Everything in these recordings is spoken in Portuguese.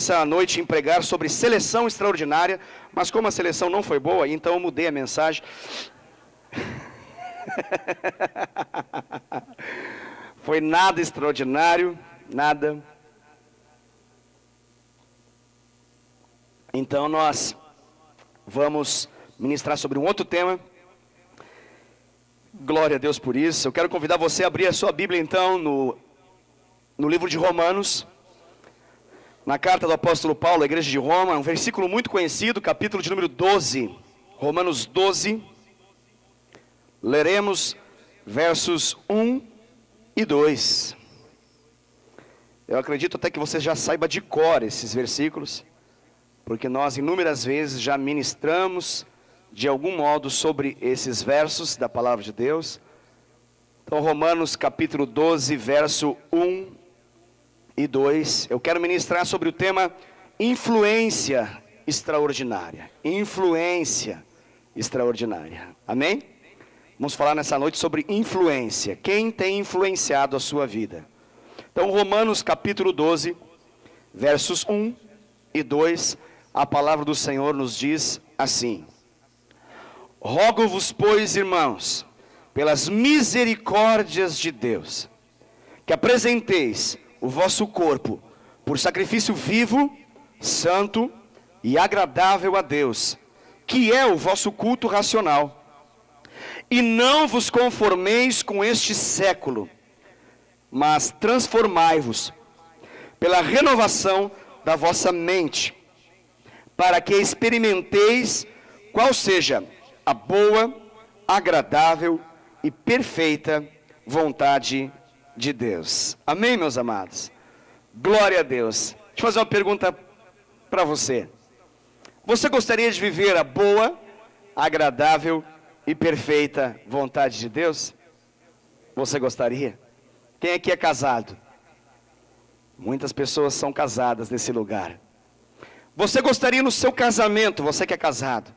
essa noite em pregar sobre seleção extraordinária, mas como a seleção não foi boa, então eu mudei a mensagem. Foi nada extraordinário, nada. Então nós vamos ministrar sobre um outro tema. Glória a Deus por isso. Eu quero convidar você a abrir a sua Bíblia então no livro de Romanos, na carta do apóstolo Paulo à igreja de Roma, um versículo muito conhecido, capítulo de número 12, Romanos 12, leremos versos 1 e 2. Eu acredito até que você já saiba de cor esses versículos, porque nós inúmeras vezes já ministramos de algum modo sobre esses versos da palavra de Deus. Então Romanos capítulo 12, verso 1 e 2, eu quero ministrar sobre o tema influência extraordinária. Influência extraordinária. Amém? Vamos falar nessa noite sobre influência. Quem tem influenciado a sua vida? Então Romanos capítulo 12, versos 1 e 2, a palavra do Senhor nos diz assim: Rogo-vos, pois, irmãos, pelas misericórdias de Deus, que apresenteis o vosso corpo por sacrifício vivo, santo e agradável a Deus, que é o vosso culto racional. E não vos conformeis com este século, mas transformai-vos pela renovação da vossa mente, para que experimenteis qual seja a boa, agradável e perfeita vontade de Deus. Amém, meus amados? Glória a Deus. Deixa eu fazer uma pergunta para você. Você gostaria de viver a boa, agradável e perfeita vontade de Deus? Você gostaria? Quem aqui é casado? Muitas pessoas são casadas nesse lugar. Você gostaria no seu casamento, você que é casado,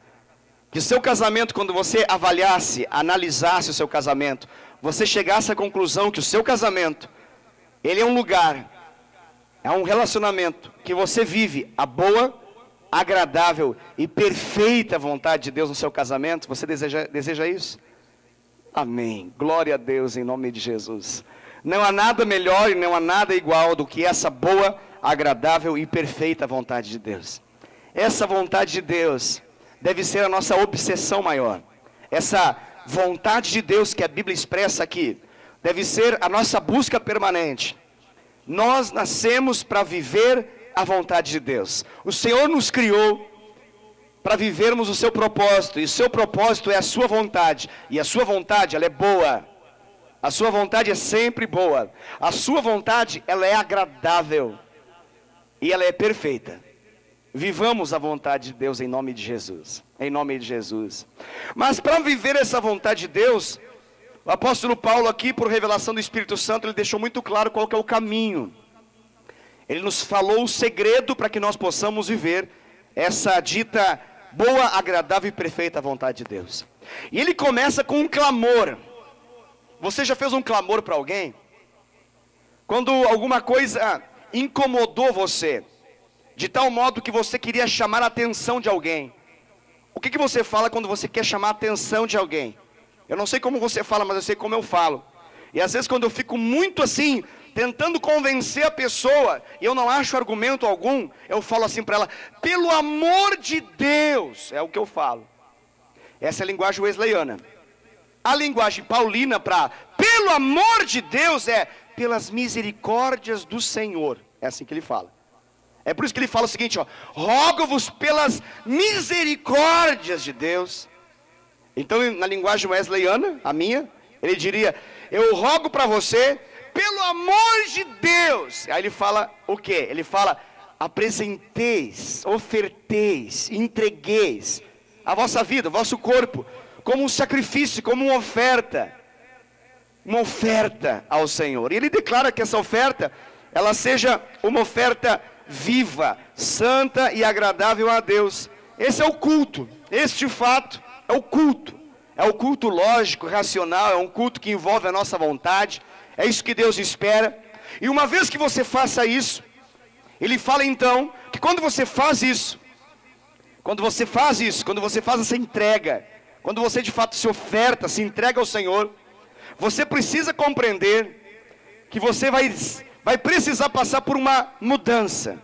que seu casamento, quando você avaliasse, analisasse o seu casamento, você chegasse à conclusão que o seu casamento, ele é um lugar, é um relacionamento que você vive a boa, agradável e perfeita vontade de Deus no seu casamento? Você deseja isso? Amém. Glória a Deus em nome de Jesus. Não há nada melhor e não há nada igual do que essa boa, agradável e perfeita vontade de Deus. Essa vontade de Deus deve ser a nossa obsessão maior. Essa vontade de Deus que a Bíblia expressa aqui deve ser a nossa busca permanente. Nós nascemos para viver a vontade de Deus. O Senhor nos criou para vivermos o seu propósito, e o seu propósito é a sua vontade, e a sua vontade, ela é boa. A sua vontade é sempre boa. A sua vontade, ela é agradável e ela é perfeita. Vivamos a vontade de Deus em nome de Jesus. Em nome de Jesus. Mas para viver essa vontade de Deus, o apóstolo Paulo aqui, por revelação do Espírito Santo, ele deixou muito claro qual que é o caminho. Ele nos falou o segredo para que nós possamos viver essa dita boa, agradável e perfeita vontade de Deus. E ele começa com um clamor. Você já fez um clamor para alguém? Quando alguma coisa incomodou você, de tal modo que você queria chamar a atenção de alguém. O que você fala quando você quer chamar a atenção de alguém? Eu não sei como você fala, mas eu sei como eu falo. E às vezes quando eu fico muito assim, tentando convencer a pessoa, e eu não acho argumento algum, eu falo assim para ela: pelo amor de Deus, é o que eu falo. Essa é a linguagem wesleyana. A linguagem paulina para pelo amor de Deus é pelas misericórdias do Senhor. É assim que ele fala. É por isso que ele fala o seguinte, ó: rogo-vos pelas misericórdias de Deus. Então, na linguagem wesleyana, a minha, ele diria: eu rogo para você pelo amor de Deus. Aí ele fala o quê? Ele fala: apresenteis, oferteis, entregueis a vossa vida, o vosso corpo, como um sacrifício, como uma oferta ao Senhor. E ele declara que essa oferta, ela seja uma oferta viva, santa e agradável a Deus. Esse é o culto. Este fato é o culto. É o culto lógico, racional, é um culto que envolve a nossa vontade. É isso que Deus espera. E uma vez que você faça isso, Ele fala então que quando você faz isso, quando você faz essa entrega, quando você de fato se oferta, se entrega ao Senhor, você precisa compreender que você vai precisar passar por uma mudança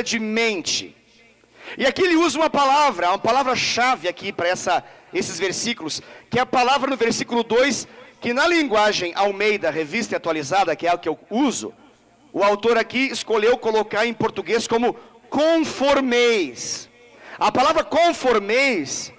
de mente. E aqui ele usa uma palavra-chave aqui para esses versículos, que é a palavra no versículo 2, que na linguagem Almeida, Revista e Atualizada, que é a que eu uso, o autor aqui escolheu colocar em português como conformeis. A palavra conformeis,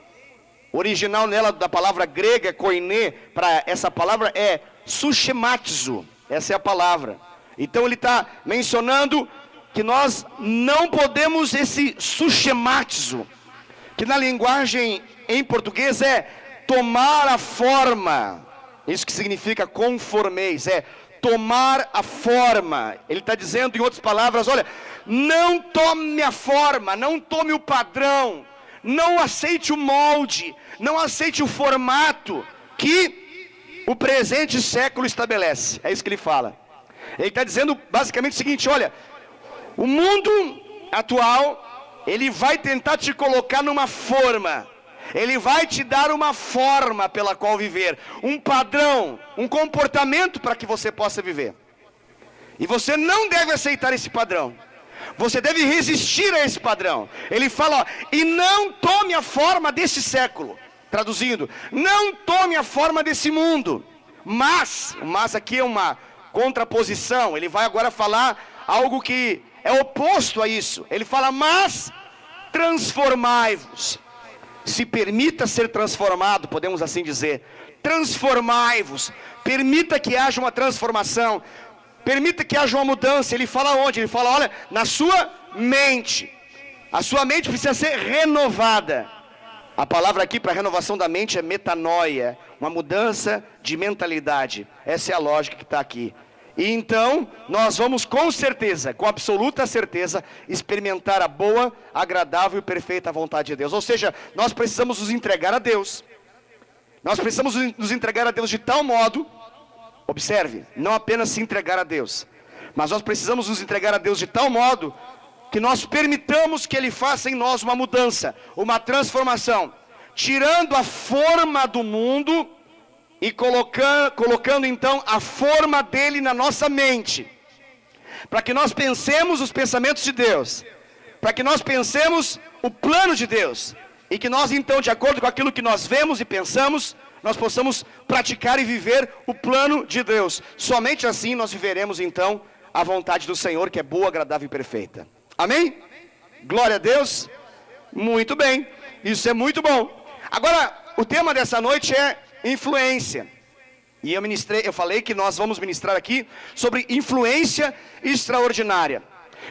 original nela da palavra grega koiné, para essa palavra é sushematizo, essa é a palavra. Então ele está mencionando que nós não podemos esse sushematizo, que na linguagem em português é tomar a forma, isso que significa conformeis, é tomar a forma. Ele está dizendo em outras palavras, olha, não tome a forma, não tome o padrão, não aceite o molde, não aceite o formato que o presente século estabelece. É isso que ele fala. Ele está dizendo basicamente o seguinte, olha, o mundo atual, ele vai tentar te colocar numa forma, ele vai te dar uma forma pela qual viver, um padrão, um comportamento para que você possa viver. E você não deve aceitar esse padrão, você deve resistir a esse padrão. Ele fala, ó, e não tome a forma desse século, traduzindo, não tome a forma desse mundo, mas aqui é uma contraposição, ele vai agora falar algo que é oposto a isso. Ele fala, mas transformai-vos. Se permita ser transformado, podemos assim dizer. Transformai-vos. Permita que haja uma transformação. Permita que haja uma mudança. Ele fala onde? Ele fala, olha, na sua mente. A sua mente precisa ser renovada. A palavra aqui para renovação da mente é metanoia. Uma mudança de mentalidade. Essa é a lógica que está aqui. E então, nós vamos com certeza, com absoluta certeza, experimentar a boa, agradável e perfeita vontade de Deus. Ou seja, nós precisamos nos entregar a Deus. Nós precisamos nos entregar a Deus de tal modo, observe, não apenas se entregar a Deus, mas nós precisamos nos entregar a Deus de tal modo, que nós permitamos que Ele faça em nós uma mudança, uma transformação, tirando a forma do mundo, e colocando então a forma dele na nossa mente, para que nós pensemos os pensamentos de Deus, para que nós pensemos o plano de Deus, e que nós então, de acordo com aquilo que nós vemos e pensamos, nós possamos praticar e viver o plano de Deus. Somente assim nós viveremos então a vontade do Senhor, que é boa, agradável e perfeita. Amém? Glória a Deus. Muito bem, isso é muito bom. Agora, o tema dessa noite é influência. E eu falei que nós vamos ministrar aqui sobre influência extraordinária.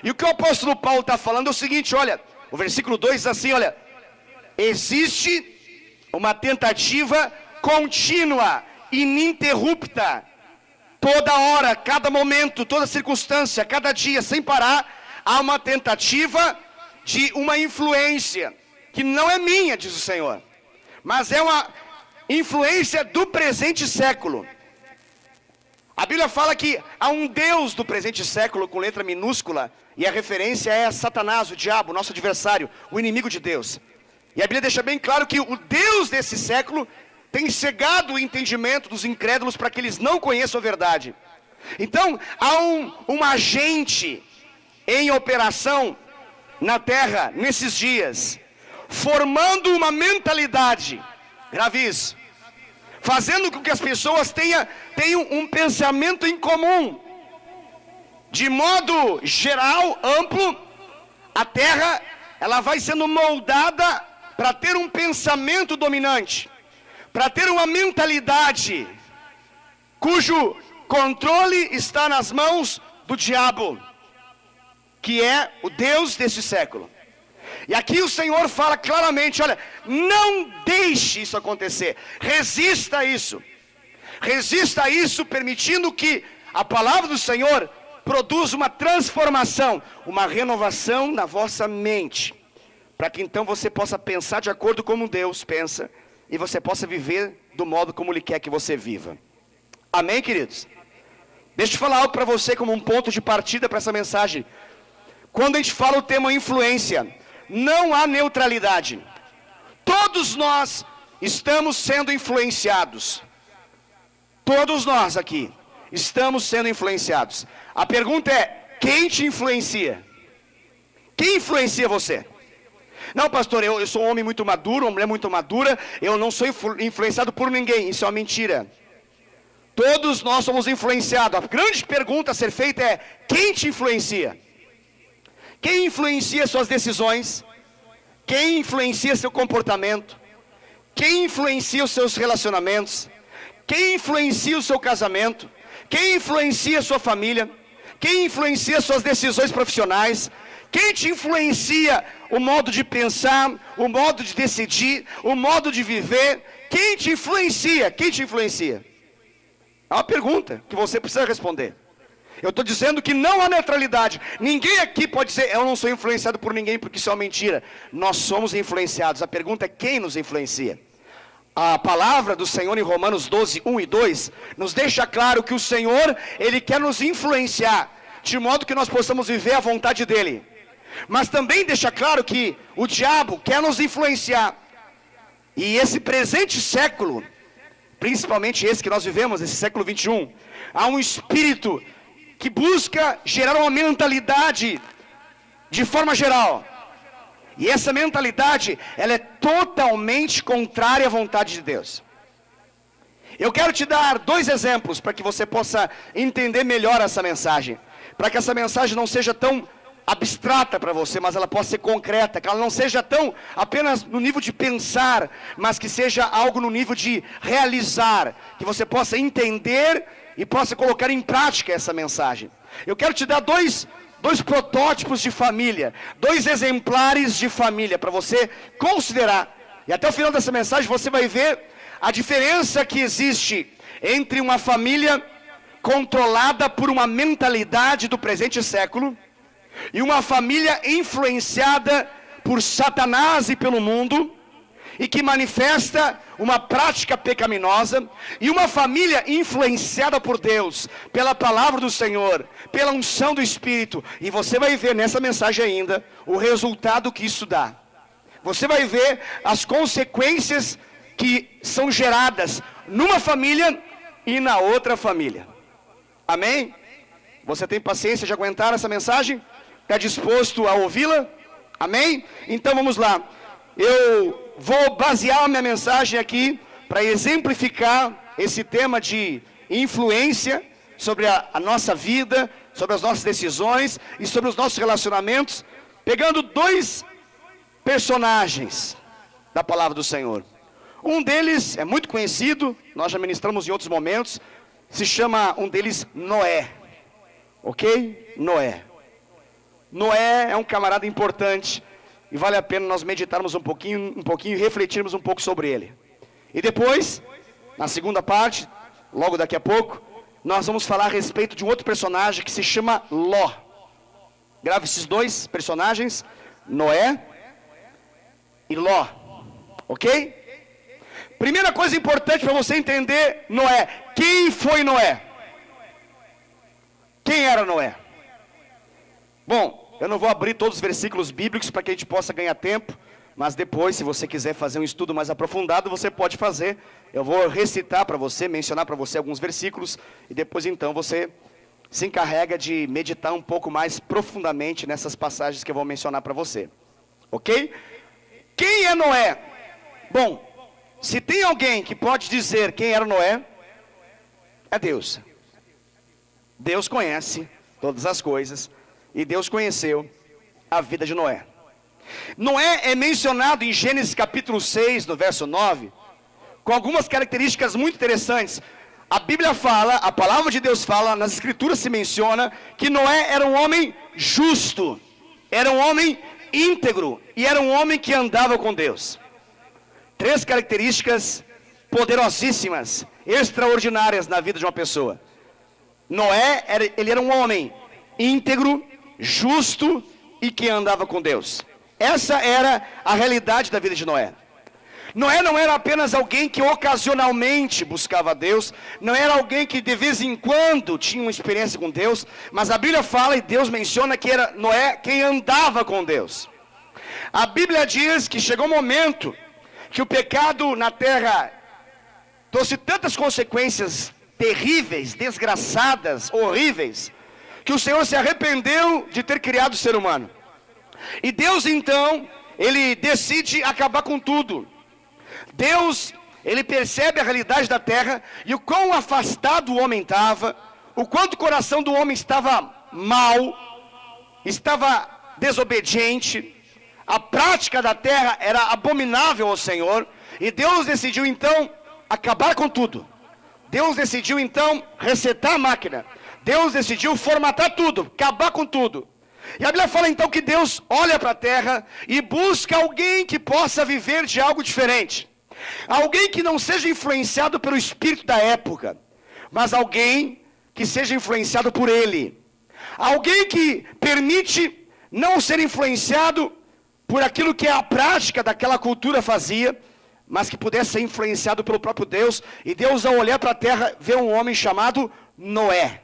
E o que o apóstolo Paulo está falando é o seguinte, olha, o versículo 2 diz assim, olha, existe uma tentativa contínua, ininterrupta, toda hora, cada momento, toda circunstância, cada dia, sem parar, há uma tentativa de uma influência, que não é minha, diz o Senhor, mas é uma influência do presente século. A Bíblia fala que há um Deus do presente século com letra minúscula, e a referência é Satanás, o diabo, nosso adversário, o inimigo de Deus. E a Bíblia deixa bem claro que o Deus desse século tem cegado o entendimento dos incrédulos para que eles não conheçam a verdade. Então, há um agente em operação na terra nesses dias, formando uma mentalidade, grave isso, fazendo com que as pessoas tenham um pensamento em comum. De modo geral, amplo, a terra ela vai sendo moldada para ter um pensamento dominante, para ter uma mentalidade cujo controle está nas mãos do diabo, que é o Deus deste século. E aqui o Senhor fala claramente, olha, não deixe isso acontecer, resista a isso, permitindo que a palavra do Senhor produza uma transformação, uma renovação na vossa mente, para que então você possa pensar de acordo com como Deus pensa, e você possa viver do modo como Ele quer que você viva. Amém, queridos? Deixa eu falar algo para você como um ponto de partida para essa mensagem. Quando a gente fala o tema influência, não há neutralidade. Todos nós estamos sendo influenciados. Todos nós aqui estamos sendo influenciados. A pergunta é, quem te influencia? Quem influencia você? Não, pastor, eu sou um homem muito maduro, uma mulher muito madura, eu não sou influenciado por ninguém. Isso é uma mentira. Todos nós somos influenciados. A grande pergunta a ser feita é, quem te influencia? Quem influencia suas decisões? Quem influencia seu comportamento? Quem influencia os seus relacionamentos? Quem influencia o seu casamento? Quem influencia a sua família? Quem influencia suas decisões profissionais? Quem te influencia o modo de pensar, o modo de decidir, o modo de viver? Quem te influencia? Quem te influencia? É uma pergunta que você precisa responder. Eu estou dizendo que não há neutralidade. Ninguém aqui pode dizer, eu não sou influenciado por ninguém, porque isso é uma mentira. Nós somos influenciados. A pergunta é quem nos influencia? A palavra do Senhor em Romanos 12, 1 e 2, nos deixa claro que o Senhor, Ele quer nos influenciar, de modo que nós possamos viver a vontade dEle. Mas também deixa claro que o diabo quer nos influenciar. E esse presente século, principalmente esse que nós vivemos, esse século 21, há um espírito que busca gerar uma mentalidade de forma geral. E essa mentalidade, ela é totalmente contrária à vontade de Deus. Eu quero te dar 2 exemplos para que você possa entender melhor essa mensagem. Para que essa mensagem não seja tão abstrata para você, mas ela possa ser concreta. Que ela não seja tão apenas no nível de pensar, mas que seja algo no nível de realizar. Que você possa entender e possa colocar em prática essa mensagem. Eu quero te dar dois protótipos de família, 2 exemplares de família para você considerar. E até o final dessa mensagem você vai ver a diferença que existe entre uma família controlada por uma mentalidade do presente século e uma família influenciada por Satanás e pelo mundo, e que manifesta uma prática pecaminosa, e uma família influenciada por Deus, pela palavra do Senhor, pela unção do Espírito. E você vai ver nessa mensagem ainda o resultado que isso dá. Você vai ver as consequências que são geradas numa família e na outra família. Amém? Você tem paciência de aguentar essa mensagem? Está disposto a ouvi-la? Amém? Então vamos lá. Eu vou basear a minha mensagem aqui para exemplificar esse tema de influência sobre a nossa vida, sobre as nossas decisões e sobre os nossos relacionamentos, pegando 2 personagens da palavra do Senhor. Um deles é muito conhecido, nós já ministramos em outros momentos, se chama um deles Noé. Ok? Noé. Noé é um camarada importante. E vale a pena nós meditarmos um pouquinho e refletirmos um pouco sobre ele. E depois, na segunda parte, logo daqui a pouco, nós vamos falar a respeito de um outro personagem que se chama Ló. Grave esses 2 personagens, Noé e Ló. Ok? Primeira coisa importante para você entender Noé. Quem foi Noé? Quem era Noé? Bom, eu não vou abrir todos os versículos bíblicos para que a gente possa ganhar tempo, mas depois, se você quiser fazer um estudo mais aprofundado, você pode fazer. Eu vou recitar para você, mencionar para você alguns versículos, e depois então você se encarrega de meditar um pouco mais profundamente nessas passagens que eu vou mencionar para você. Ok? Quem é Noé? Bom, se tem alguém que pode dizer quem era Noé, é Deus. Deus conhece todas as coisas. E Deus conheceu a vida de Noé. Noé é mencionado em Gênesis capítulo 6, no verso 9, com algumas características muito interessantes. A Bíblia fala, a palavra de Deus fala, nas escrituras se menciona, que Noé era um homem justo, era um homem íntegro, e era um homem que andava com Deus. 3 características poderosíssimas, extraordinárias na vida de uma pessoa. Noé, ele era um homem íntegro, justo e que andava com Deus. Essa era a realidade da vida de Noé. Noé não era apenas alguém que ocasionalmente buscava Deus, não era alguém que de vez em quando tinha uma experiência com Deus, mas a Bíblia fala e Deus menciona que era Noé quem andava com Deus. A Bíblia diz que chegou um momento que o pecado na terra trouxe tantas consequências terríveis, desgraçadas, horríveis, que o Senhor se arrependeu de ter criado o ser humano. E Deus então, Ele decide acabar com tudo. Deus, Ele percebe a realidade da terra e o quão afastado o homem estava, o quanto o coração do homem estava mal, estava desobediente, a prática da terra era abominável ao Senhor, e Deus decidiu então acabar com tudo. Deus decidiu então resetar a máquina. Deus decidiu formatar tudo, acabar com tudo. E a Bíblia fala então que Deus olha para a terra e busca alguém que possa viver de algo diferente. Alguém que não seja influenciado pelo espírito da época, mas alguém que seja influenciado por ele. Alguém que permite não ser influenciado por aquilo que a prática daquela cultura fazia, mas que pudesse ser influenciado pelo próprio Deus. E Deus, ao olhar para a terra, vê um homem chamado Noé.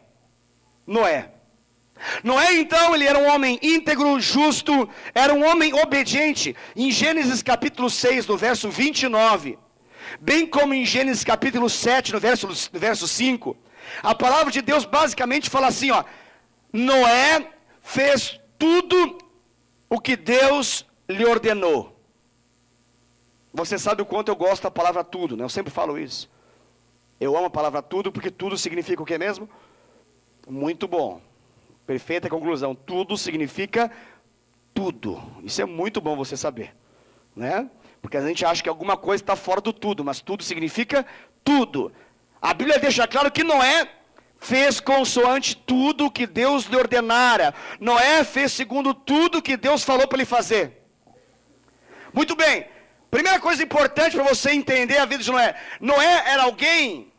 Noé então, ele era um homem íntegro, justo, era um homem obediente. Em Gênesis capítulo 6, no verso 29, bem como em Gênesis capítulo 7, no verso 5, a palavra de Deus basicamente fala assim, ó: Noé fez tudo o que Deus lhe ordenou. Você sabe o quanto eu gosto da palavra tudo, né? Eu sempre falo isso. Eu amo a palavra tudo, porque tudo significa o que mesmo? Muito bom. Perfeita conclusão. Tudo significa tudo. Isso é muito bom você saber, né? Porque a gente acha que alguma coisa está fora do tudo, mas tudo significa tudo. A Bíblia deixa claro que Noé fez consoante tudo que Deus lhe ordenara. Noé fez segundo tudo que Deus falou para ele fazer. Muito bem. Primeira coisa importante para você entender a vida de Noé. Noé era alguém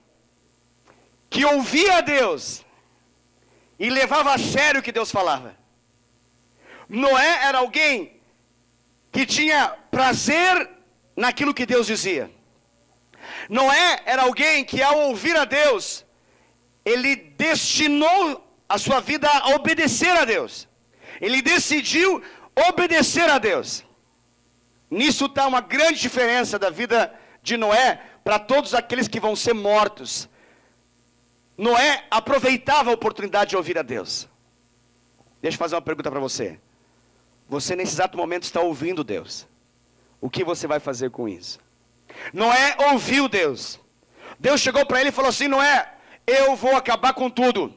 que ouvia a Deus e levava a sério o que Deus falava. Noé era alguém que tinha prazer naquilo que Deus dizia. Noé era alguém que, ao ouvir a Deus, ele destinou a sua vida a obedecer a Deus. Ele decidiu obedecer a Deus. Nisso está uma grande diferença da vida de Noé para todos aqueles que vão ser mortos. Noé aproveitava a oportunidade de ouvir a Deus. Deixa eu fazer uma pergunta para você. Você nesse exato momento está ouvindo Deus. O que você vai fazer com isso? Noé ouviu Deus. Deus chegou para ele e falou assim: Noé, eu vou acabar com tudo.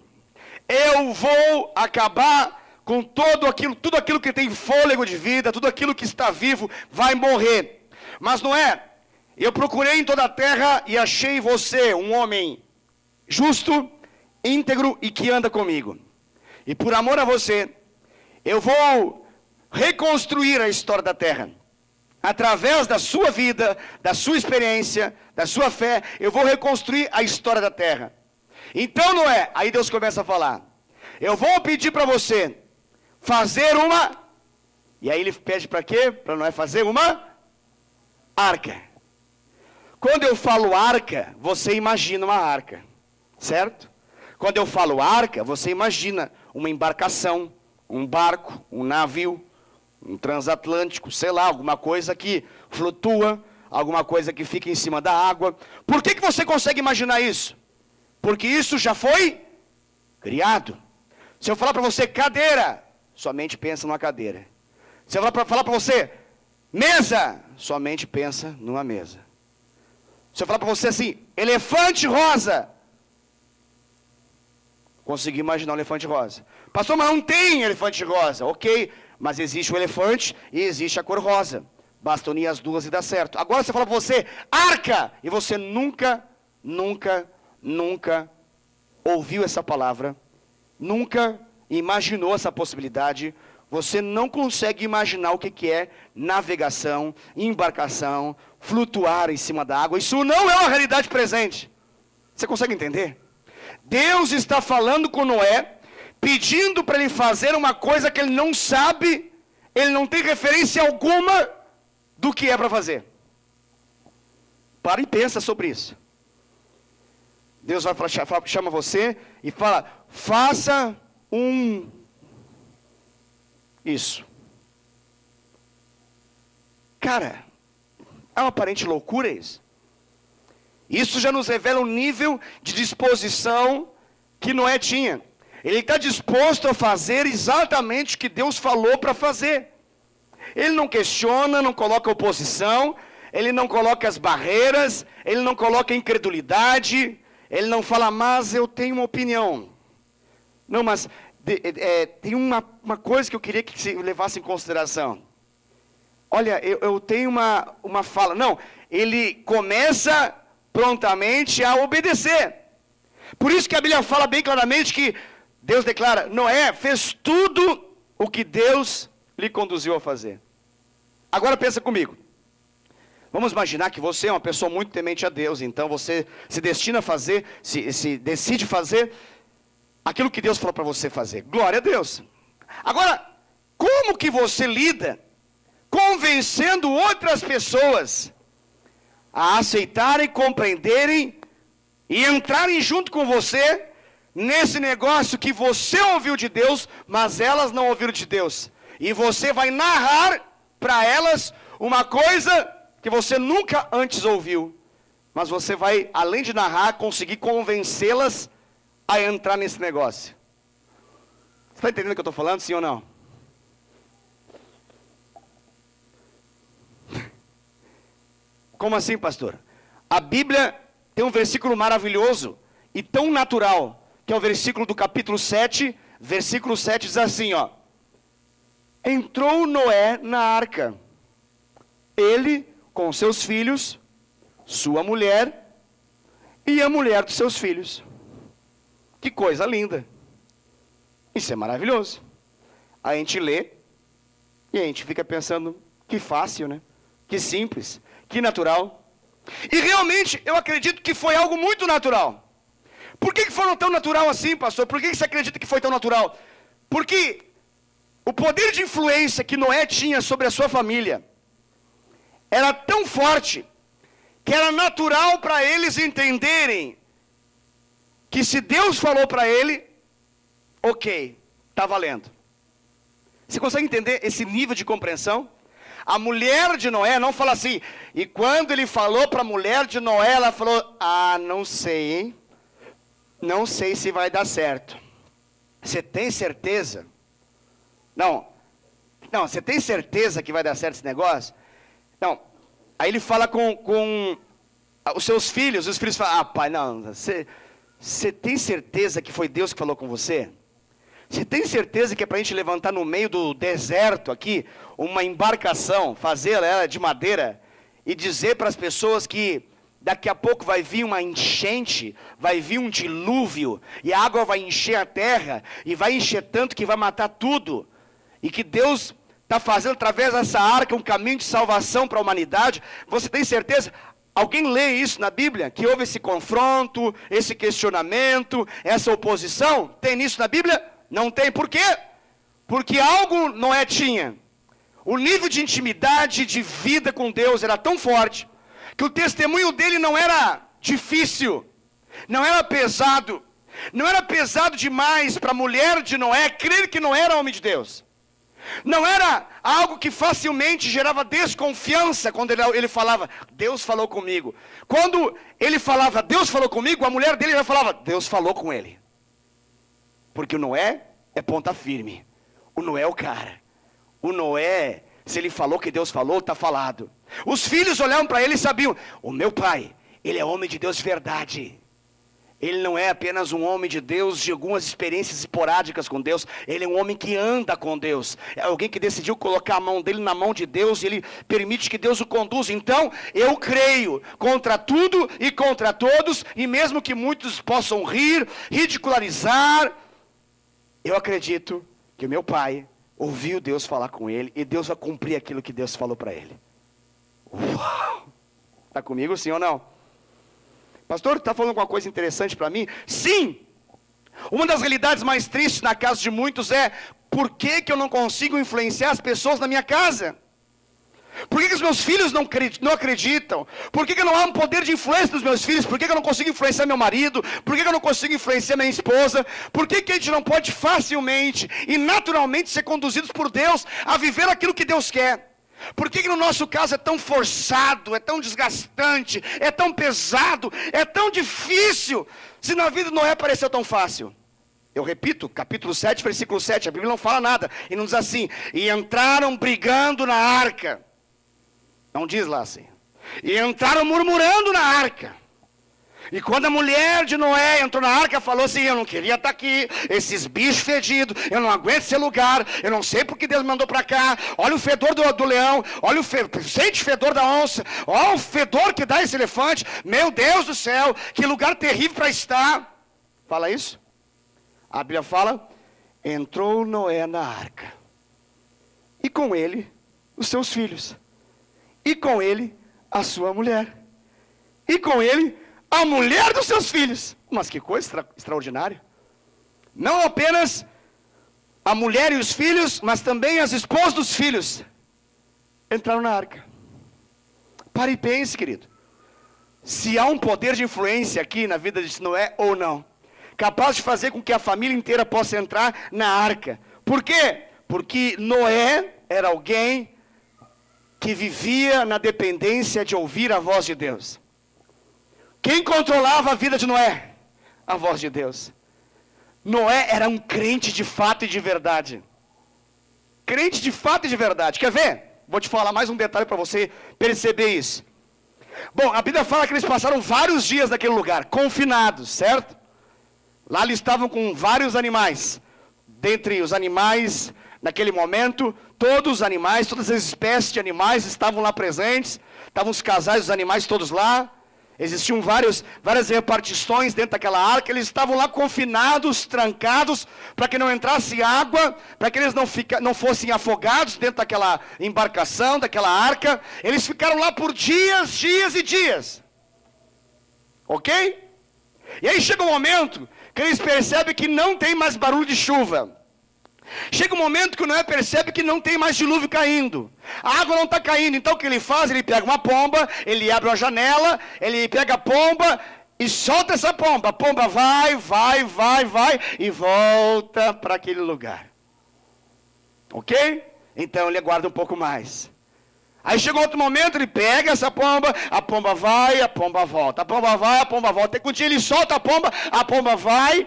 Eu vou acabar com tudo aquilo que tem fôlego de vida, tudo aquilo que está vivo vai morrer. Mas Noé, eu procurei em toda a terra e achei você um homem justo, íntegro e que anda comigo. E por amor a você, eu vou reconstruir a história da terra. Através da sua vida, da sua experiência, da sua fé, eu vou reconstruir a história da terra. Então Noé, aí Deus começa a falar: eu vou pedir para você fazer uma... E aí ele pede para quê? Para Noé fazer uma arca. Quando eu falo arca, você imagina uma arca, certo? Quando eu falo arca, você imagina uma embarcação, um barco, um navio, um transatlântico, sei lá, alguma coisa que flutua, alguma coisa que fica em cima da água. Por que você consegue imaginar isso? Porque isso já foi criado. Se eu falar para você cadeira, sua mente pensa numa cadeira. Se eu falar para você mesa, sua mente pensa numa mesa. Se eu falar para você assim, elefante rosa, consegui imaginar um elefante rosa. Pastor, mas não tem elefante rosa. Ok, mas existe o elefante e existe a cor rosa. Basta unir as duas e dá certo. Agora você fala para você, arca, e você nunca ouviu essa palavra, nunca imaginou essa possibilidade. Você não consegue imaginar o que é navegação, embarcação, flutuar em cima da água. Isso não é uma realidade presente. Você consegue entender? Deus está falando com Noé, pedindo para ele fazer uma coisa que ele não sabe, ele não tem referência alguma do que é para fazer. Para e pensa sobre isso. Deus vai chama você e fala, faça isso. Cara, é uma aparente loucura isso. Isso já nos revela um nível de disposição que Noé tinha. Ele está disposto a fazer exatamente o que Deus falou para fazer. Ele não questiona, não coloca oposição, ele não coloca as barreiras, ele não coloca incredulidade, ele não fala, mas eu tenho uma opinião. Não, mas tem uma coisa que eu queria que se levasse em consideração. Olha, eu tenho uma fala. Não, ele começa prontamente a obedecer. Por isso que a Bíblia fala bem claramente que Deus declara, Noé fez tudo o que Deus lhe conduziu a fazer. Agora pensa comigo. Vamos imaginar que você é uma pessoa muito temente a Deus, então você se destina a fazer, se decide fazer aquilo que Deus falou para você fazer. Glória a Deus. Agora, como que você lida convencendo outras pessoas a aceitarem, compreenderem e entrarem junto com você nesse negócio que você ouviu de Deus, mas elas não ouviram de Deus? E você vai narrar para elas uma coisa que você nunca antes ouviu, mas você vai, além de narrar, conseguir convencê-las a entrar nesse negócio. Você está entendendo o que eu estou falando, sim ou não? Como assim, pastor? A Bíblia tem um versículo maravilhoso e tão natural, que é o versículo do capítulo 7, versículo 7 diz assim, ó. Entrou Noé na arca, ele com seus filhos, sua mulher e a mulher dos seus filhos. Que coisa linda. Isso é maravilhoso. A gente lê e a gente fica pensando, que fácil, né? Que simples, que natural. E realmente eu acredito que foi algo muito natural. Por que foi tão natural assim, pastor? Por que você acredita que foi tão natural? Porque o poder de influência que Noé tinha sobre a sua família era tão forte que era natural para eles entenderem que se Deus falou para ele, ok, está valendo. Você consegue entender esse nível de compreensão? A mulher de Noé não fala assim, e quando ele falou para a mulher de Noé, ela falou, não sei, hein? Não sei se vai dar certo. Você tem certeza? Não, você tem certeza que vai dar certo esse negócio? Não, aí ele fala com os seus filhos, os filhos falam, pai, não, você tem certeza que foi Deus que falou com você? Você tem certeza que é para a gente levantar no meio do deserto aqui, uma embarcação, fazer ela de madeira, e dizer para as pessoas que daqui a pouco vai vir uma enchente, vai vir um dilúvio, e a água vai encher a terra, e vai encher tanto que vai matar tudo, e que Deus está fazendo através dessa arca um caminho de salvação para a humanidade? Você tem certeza? Alguém lê isso na Bíblia? Que houve esse confronto, esse questionamento, essa oposição? Tem isso na Bíblia? Não tem. Por quê? Porque algo Noé tinha. O nível de intimidade, de vida com Deus era tão forte, que o testemunho dele não era difícil, não era pesado, não era pesado demais para a mulher de Noé crer que Noé era homem de Deus. Não era algo que facilmente gerava desconfiança quando ele falava, Deus falou comigo. Quando ele falava, Deus falou comigo, a mulher dele já falava, Deus falou com ele. Porque o Noé é ponta firme. O Noé é o cara. O Noé, se ele falou que Deus falou, está falado. Os filhos olhavam para ele e sabiam, o meu pai, ele é homem de Deus de verdade. Ele não é apenas um homem de Deus, de algumas experiências esporádicas com Deus. Ele é um homem que anda com Deus. É alguém que decidiu colocar a mão dele na mão de Deus e ele permite que Deus o conduza. Então, eu creio contra tudo e contra todos, e mesmo que muitos possam rir, ridicularizar, eu acredito que o meu pai ouviu Deus falar com ele e Deus vai cumprir aquilo que Deus falou para ele. Uau! Está comigo, sim ou não? Pastor, está falando alguma coisa interessante para mim? Sim! Uma das realidades mais tristes na casa de muitos é, por que eu não consigo influenciar as pessoas na minha casa? Por que os meus filhos não acreditam? Por que eu não há um poder de influência dos meus filhos? Por que eu não consigo influenciar meu marido? Por que eu não consigo influenciar minha esposa? Por que a gente não pode facilmente e naturalmente ser conduzidos por Deus a viver aquilo que Deus quer? Por que no nosso caso é tão forçado, é tão desgastante, é tão pesado, é tão difícil, se na vida de Noé pareceu tão fácil? Eu repito, capítulo 7, versículo 7, a Bíblia não fala nada, e não diz assim, e entraram brigando na arca. Não diz lá assim. E entraram murmurando na arca. E quando a mulher de Noé entrou na arca, falou assim, eu não queria estar aqui, esses bichos fedidos, eu não aguento esse lugar, eu não sei porque Deus me mandou para cá, olha o fedor do leão, olha sente o fedor da onça, olha o fedor que dá esse elefante, meu Deus do céu, que lugar terrível para estar. Fala isso? A Bíblia fala, entrou Noé na arca, e com ele os seus filhos, e com ele a sua mulher, e com ele a mulher dos seus filhos. Mas que coisa extraordinária. Não apenas a mulher e os filhos, mas também as esposas dos filhos entraram na arca. Pare e pense, querido, se há um poder de influência aqui na vida de Noé ou não, capaz de fazer com que a família inteira possa entrar na arca. Por quê? Porque Noé era alguém que vivia na dependência de ouvir a voz de Deus. Quem controlava a vida de Noé? A voz de Deus. Noé era um crente de fato e de verdade. Crente de fato e de verdade. Quer ver? Vou te falar mais um detalhe para você perceber isso. Bom, a Bíblia fala que eles passaram vários dias naquele lugar, confinados, certo? Lá eles estavam com vários animais. Dentre os animais, naquele momento, todos os animais, todas as espécies de animais estavam lá presentes. Estavam os casais dos animais todos lá. Existiam várias repartições dentro daquela arca. Eles estavam lá confinados, trancados, para que não entrasse água, para que eles não fossem afogados dentro daquela embarcação, daquela arca. Eles ficaram lá por dias, dias e dias. Ok? E aí chega um momento que eles percebem que não tem mais barulho de chuva. Chega um momento que o Noé percebe que não tem mais dilúvio caindo. A água não está caindo, então o que ele faz? Ele pega uma pomba, ele abre uma janela, ele pega a pomba e solta essa pomba. A pomba vai e volta para aquele lugar. Ok? Então ele aguarda um pouco mais. Aí chega outro momento, ele pega essa pomba, a pomba vai, a pomba volta. A pomba vai, a pomba volta. E quando ele solta a pomba vai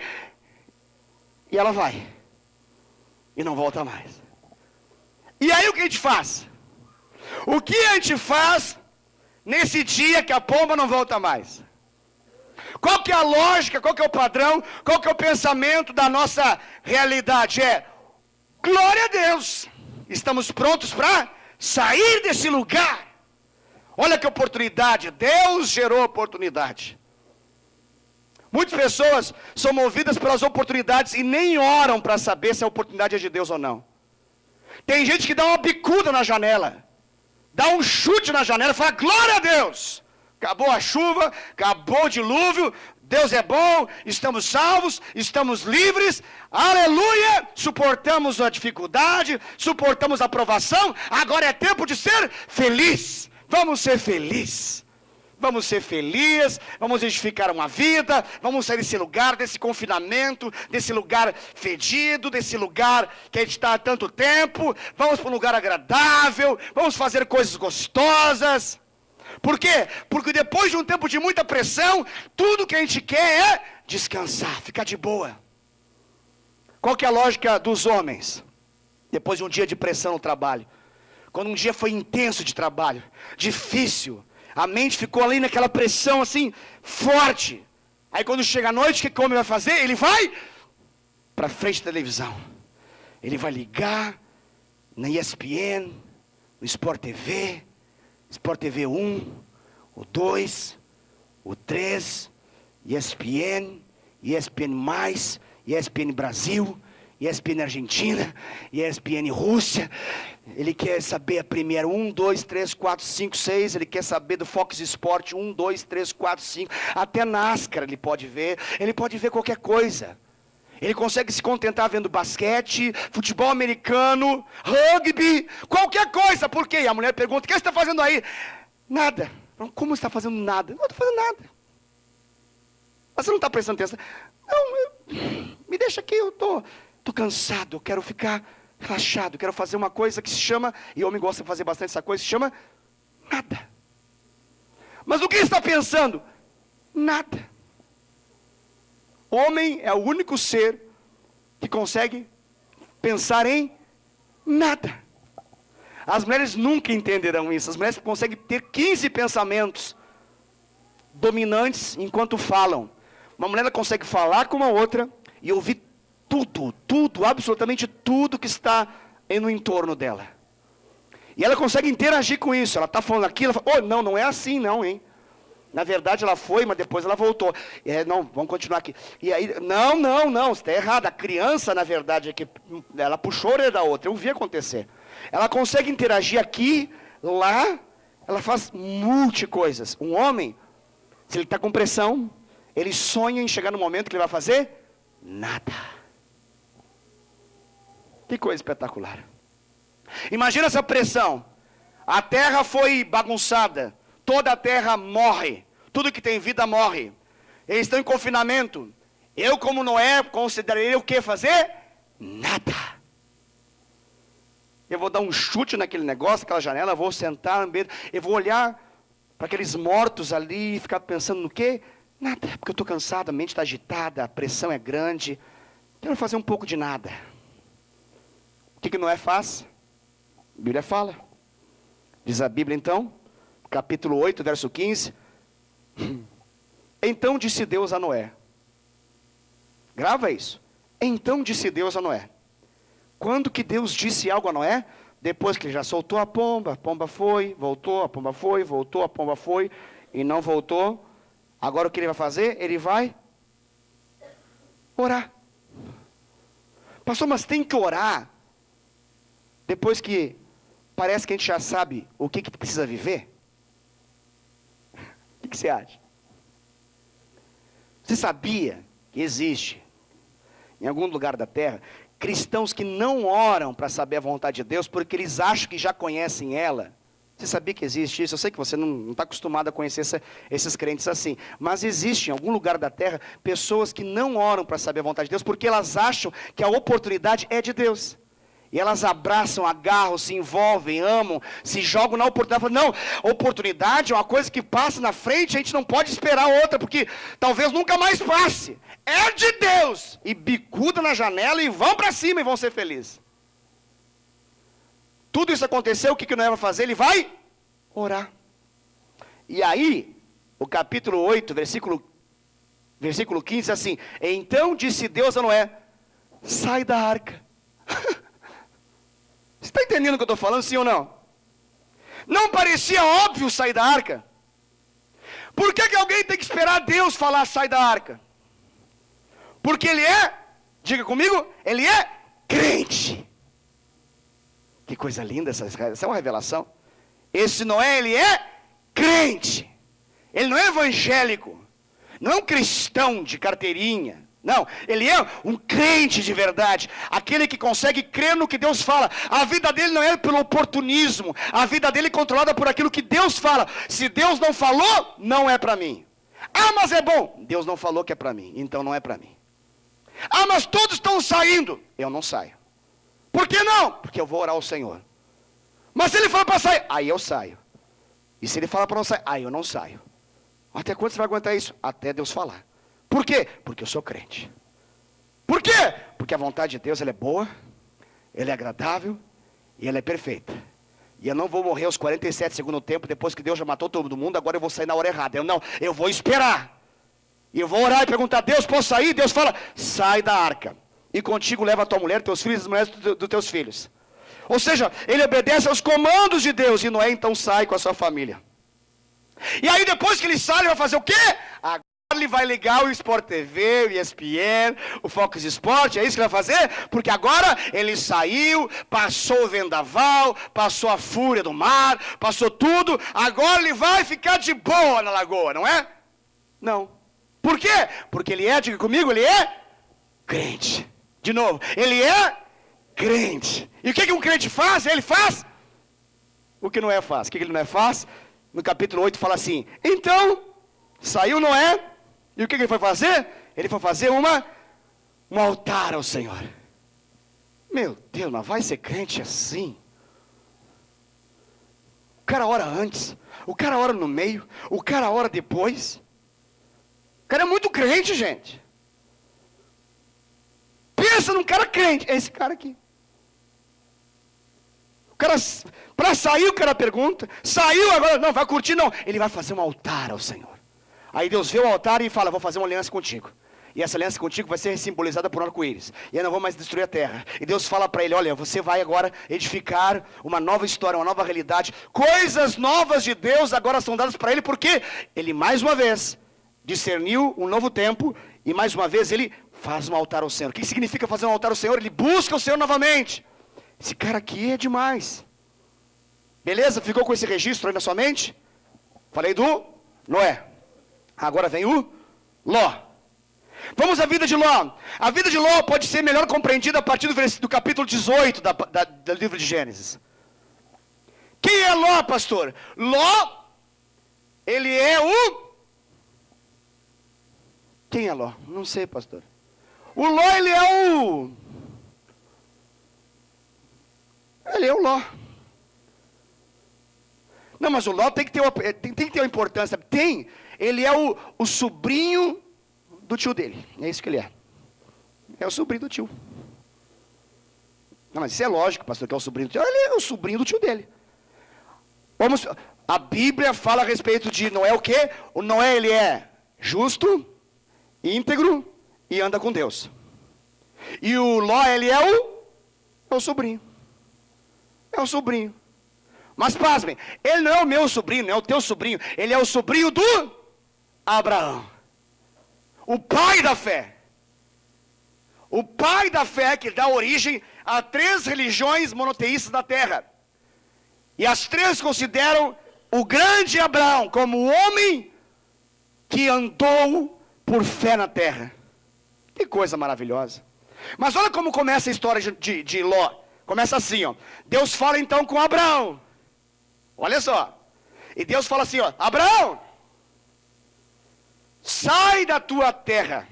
e ela vai. E não volta mais. E aí o que a gente faz? O que a gente faz nesse dia que a pomba não volta mais? Qual que é a lógica, qual que é o padrão, qual que é o pensamento da nossa realidade? É, glória a Deus, estamos prontos para sair desse lugar. Olha que oportunidade, Deus gerou oportunidade. Muitas pessoas são movidas pelas oportunidades e nem oram para saber se a oportunidade é de Deus ou não. Tem gente que dá uma bicuda na janela, dá um chute na janela e fala, glória a Deus, acabou a chuva, acabou o dilúvio, Deus é bom, estamos salvos, estamos livres, aleluia, suportamos a dificuldade, suportamos a provação, agora é tempo de ser feliz, vamos ser felizes. Vamos ser felizes, vamos edificar uma vida, vamos sair desse lugar, desse confinamento, desse lugar fedido, desse lugar que a gente está há tanto tempo, vamos para um lugar agradável, vamos fazer coisas gostosas. Por quê? Porque depois de um tempo de muita pressão, tudo que a gente quer é descansar, ficar de boa. Qual que é a lógica dos homens? Depois de um dia de pressão no trabalho, quando um dia foi intenso de trabalho, difícil, a mente ficou ali naquela pressão assim, forte. Aí quando chega a noite, o que o homem vai fazer? Ele vai para frente da televisão. Ele vai ligar na ESPN, no Sport TV, Sport TV 1, o 2, o 3, ESPN, ESPN+, ESPN Brasil, ESPN Argentina, ESPN Rússia. Ele quer saber a Premier 1, 2, 3, 4, 5, 6. Ele quer saber do Fox Sport 1, 2, 3, 4, 5. Até NASCAR ele pode ver qualquer coisa. Ele consegue se contentar vendo basquete, futebol americano, rugby, qualquer coisa. Por quê? E a mulher pergunta: o que você está fazendo aí? Nada. Como você está fazendo nada? Não estou fazendo nada. Mas você não está prestando atenção? Não, me deixa aqui, eu estou cansado, eu quero ficar relaxado, eu quero fazer uma coisa que se chama, e eu me gosto de fazer bastante essa coisa, se chama nada. Mas o que está pensando? Nada. Homem é o único ser que consegue pensar em nada. As mulheres nunca entenderão isso. As mulheres conseguem ter 15 pensamentos dominantes enquanto falam. Uma mulher ela consegue falar com uma outra e ouvir tudo, absolutamente tudo que está no entorno dela. E ela consegue interagir com isso. Ela está falando aqui, ela fala: oh, não é assim não, hein? Na verdade ela foi, mas depois ela voltou. Não, vamos continuar aqui. E aí, não, você está errado. A criança, na verdade, é que ela puxou a orelha da outra. Eu vi acontecer. Ela consegue interagir aqui, lá. Ela faz coisas. Um homem, se ele está com pressão, ele sonha em chegar no momento que ele vai fazer nada. Que coisa espetacular. Imagina essa pressão. A terra foi bagunçada. Toda a terra morre. Tudo que tem vida morre. Eles estão em confinamento. Eu, como Noé, consideraria o que fazer? Nada. Eu vou dar um chute naquele negócio, naquela janela, vou sentar, eu vou olhar para aqueles mortos ali e ficar pensando no quê? Nada, porque eu estou cansado, a mente está agitada, a pressão é grande. Quero fazer um pouco de nada. O que Noé faz? A Bíblia fala. Diz a Bíblia então, capítulo 8, verso 15. Então disse Deus a Noé. Grava isso. Então disse Deus a Noé. Quando que Deus disse algo a Noé? Depois que ele já soltou a pomba foi, voltou, a pomba foi, voltou, a pomba foi, e não voltou. Agora o que ele vai fazer? Ele vai orar. Pastor, mas tem que orar depois que parece que a gente já sabe o que precisa viver? O que você acha? Você sabia que existe, em algum lugar da terra, cristãos que não oram para saber a vontade de Deus, porque eles acham que já conhecem ela? Você sabia que existe isso? Eu sei que você não está acostumado a conhecer esses crentes assim. Mas existe em algum lugar da terra pessoas que não oram para saber a vontade de Deus, porque elas acham que a oportunidade é de Deus. E elas abraçam, agarram, se envolvem, amam, se jogam na oportunidade. Falam: não, oportunidade é uma coisa que passa na frente, a gente não pode esperar outra, porque talvez nunca mais passe. É de Deus. E bicuda na janela e vão para cima e vão ser felizes. Tudo isso aconteceu, o que Noé vai fazer? Ele vai orar. E aí, o capítulo 8, versículo 15, assim: então disse Deus a Noé: sai da arca. Você está entendendo o que eu estou falando, sim ou não? Não parecia óbvio sair da arca? Por que alguém tem que esperar Deus falar sai da arca? Porque ele é, diga comigo, ele é crente. Que coisa linda, essa é uma revelação. Esse Noé, ele é crente. Ele não é evangélico. Não é um cristão de carteirinha. Não, ele é um crente de verdade. Aquele que consegue crer no que Deus fala. A vida dele não é pelo oportunismo. A vida dele é controlada por aquilo que Deus fala. Se Deus não falou, não é para mim. Ah, mas é bom. Deus não falou que é para mim, então não é para mim. Ah, mas todos estão saindo. Eu não saio. Por que não? Porque eu vou orar ao Senhor. Mas se ele fala para sair, aí eu saio. E se ele fala para não sair, aí eu não saio. Até quando você vai aguentar isso? Até Deus falar. Por quê? Porque eu sou crente. Por quê? Porque a vontade de Deus ela é boa, ela é agradável e ela é perfeita. E eu não vou morrer aos 47 segundo tempo, depois que Deus já matou todo mundo, agora eu vou sair na hora errada. Eu vou esperar. E eu vou orar e perguntar: Deus, posso sair? Deus fala: sai da arca. E contigo leva a tua mulher, teus filhos e as mulheres dos teus filhos. Ou seja, ele obedece aos comandos de Deus. E Noé então sai com a sua família. E aí depois que ele sai, ele vai fazer o quê? Agora ele vai ligar o Sport TV, o ESPN, o Fox Sport. É isso que ele vai fazer? Porque agora ele saiu, passou o vendaval, passou a fúria do mar, passou tudo. Agora ele vai ficar de boa na lagoa, não é? Não. Por quê? Porque ele é, diga comigo, ele é crente. De novo, ele é crente. E o que um crente faz? Ele faz o que Noé faz. O que ele Noé faz? No capítulo 8 fala assim: então, saiu Noé, e o que ele foi fazer? Ele foi fazer um altar ao Senhor. Meu Deus, mas vai ser crente assim? O cara ora antes, o cara ora no meio, o cara ora depois. O cara é muito crente, gente. Pensa num cara crente, é esse cara aqui. O cara, para sair o cara pergunta, saiu agora, não, vai curtir não. Ele vai fazer um altar ao Senhor. Aí Deus vê o altar e fala: vou fazer uma aliança contigo. E essa aliança contigo vai ser simbolizada por arco-íris. E eu não vou mais destruir a terra. E Deus fala para ele: olha, você vai agora edificar uma nova história, uma nova realidade. Coisas novas de Deus agora são dadas para ele, porque ele mais uma vez discerniu um novo tempo. E mais uma vez ele faz um altar ao Senhor. O que significa fazer um altar ao Senhor? Ele busca o Senhor novamente. Esse cara aqui é demais. Beleza? Ficou com esse registro aí na sua mente? Falei do Noé. Agora vem o Ló. Vamos à vida de Ló. A vida de Ló pode ser melhor compreendida a partir do capítulo 18 do livro de Gênesis. Quem é Ló, pastor? Ló, ele é o... Quem é Ló? Não sei, pastor. O Ló, ele é o... Ele é o Ló. Não, mas o Ló tem que ter uma importância. Tem. Ele é o sobrinho do tio dele. É isso que ele é. É o sobrinho do tio. Não, mas isso é lógico, pastor, que é o sobrinho do tio. Ele é o sobrinho do tio dele. A Bíblia fala a respeito de Noé o quê? O Noé, ele é justo, íntegro e anda com Deus. E o Ló, ele é o sobrinho. É o sobrinho. Mas pasmem, ele não é o meu sobrinho, não é o teu sobrinho. Ele é o sobrinho do Abraão. O pai da fé. O pai da fé que dá origem a 3 religiões monoteístas da terra. E as 3 consideram o grande Abraão como o homem que andou por fé na terra. Que coisa maravilhosa. Mas olha como começa a história de Ló. Começa assim, ó. Deus fala então com Abraão. Olha só. E Deus fala assim, ó: Abraão, sai da tua terra,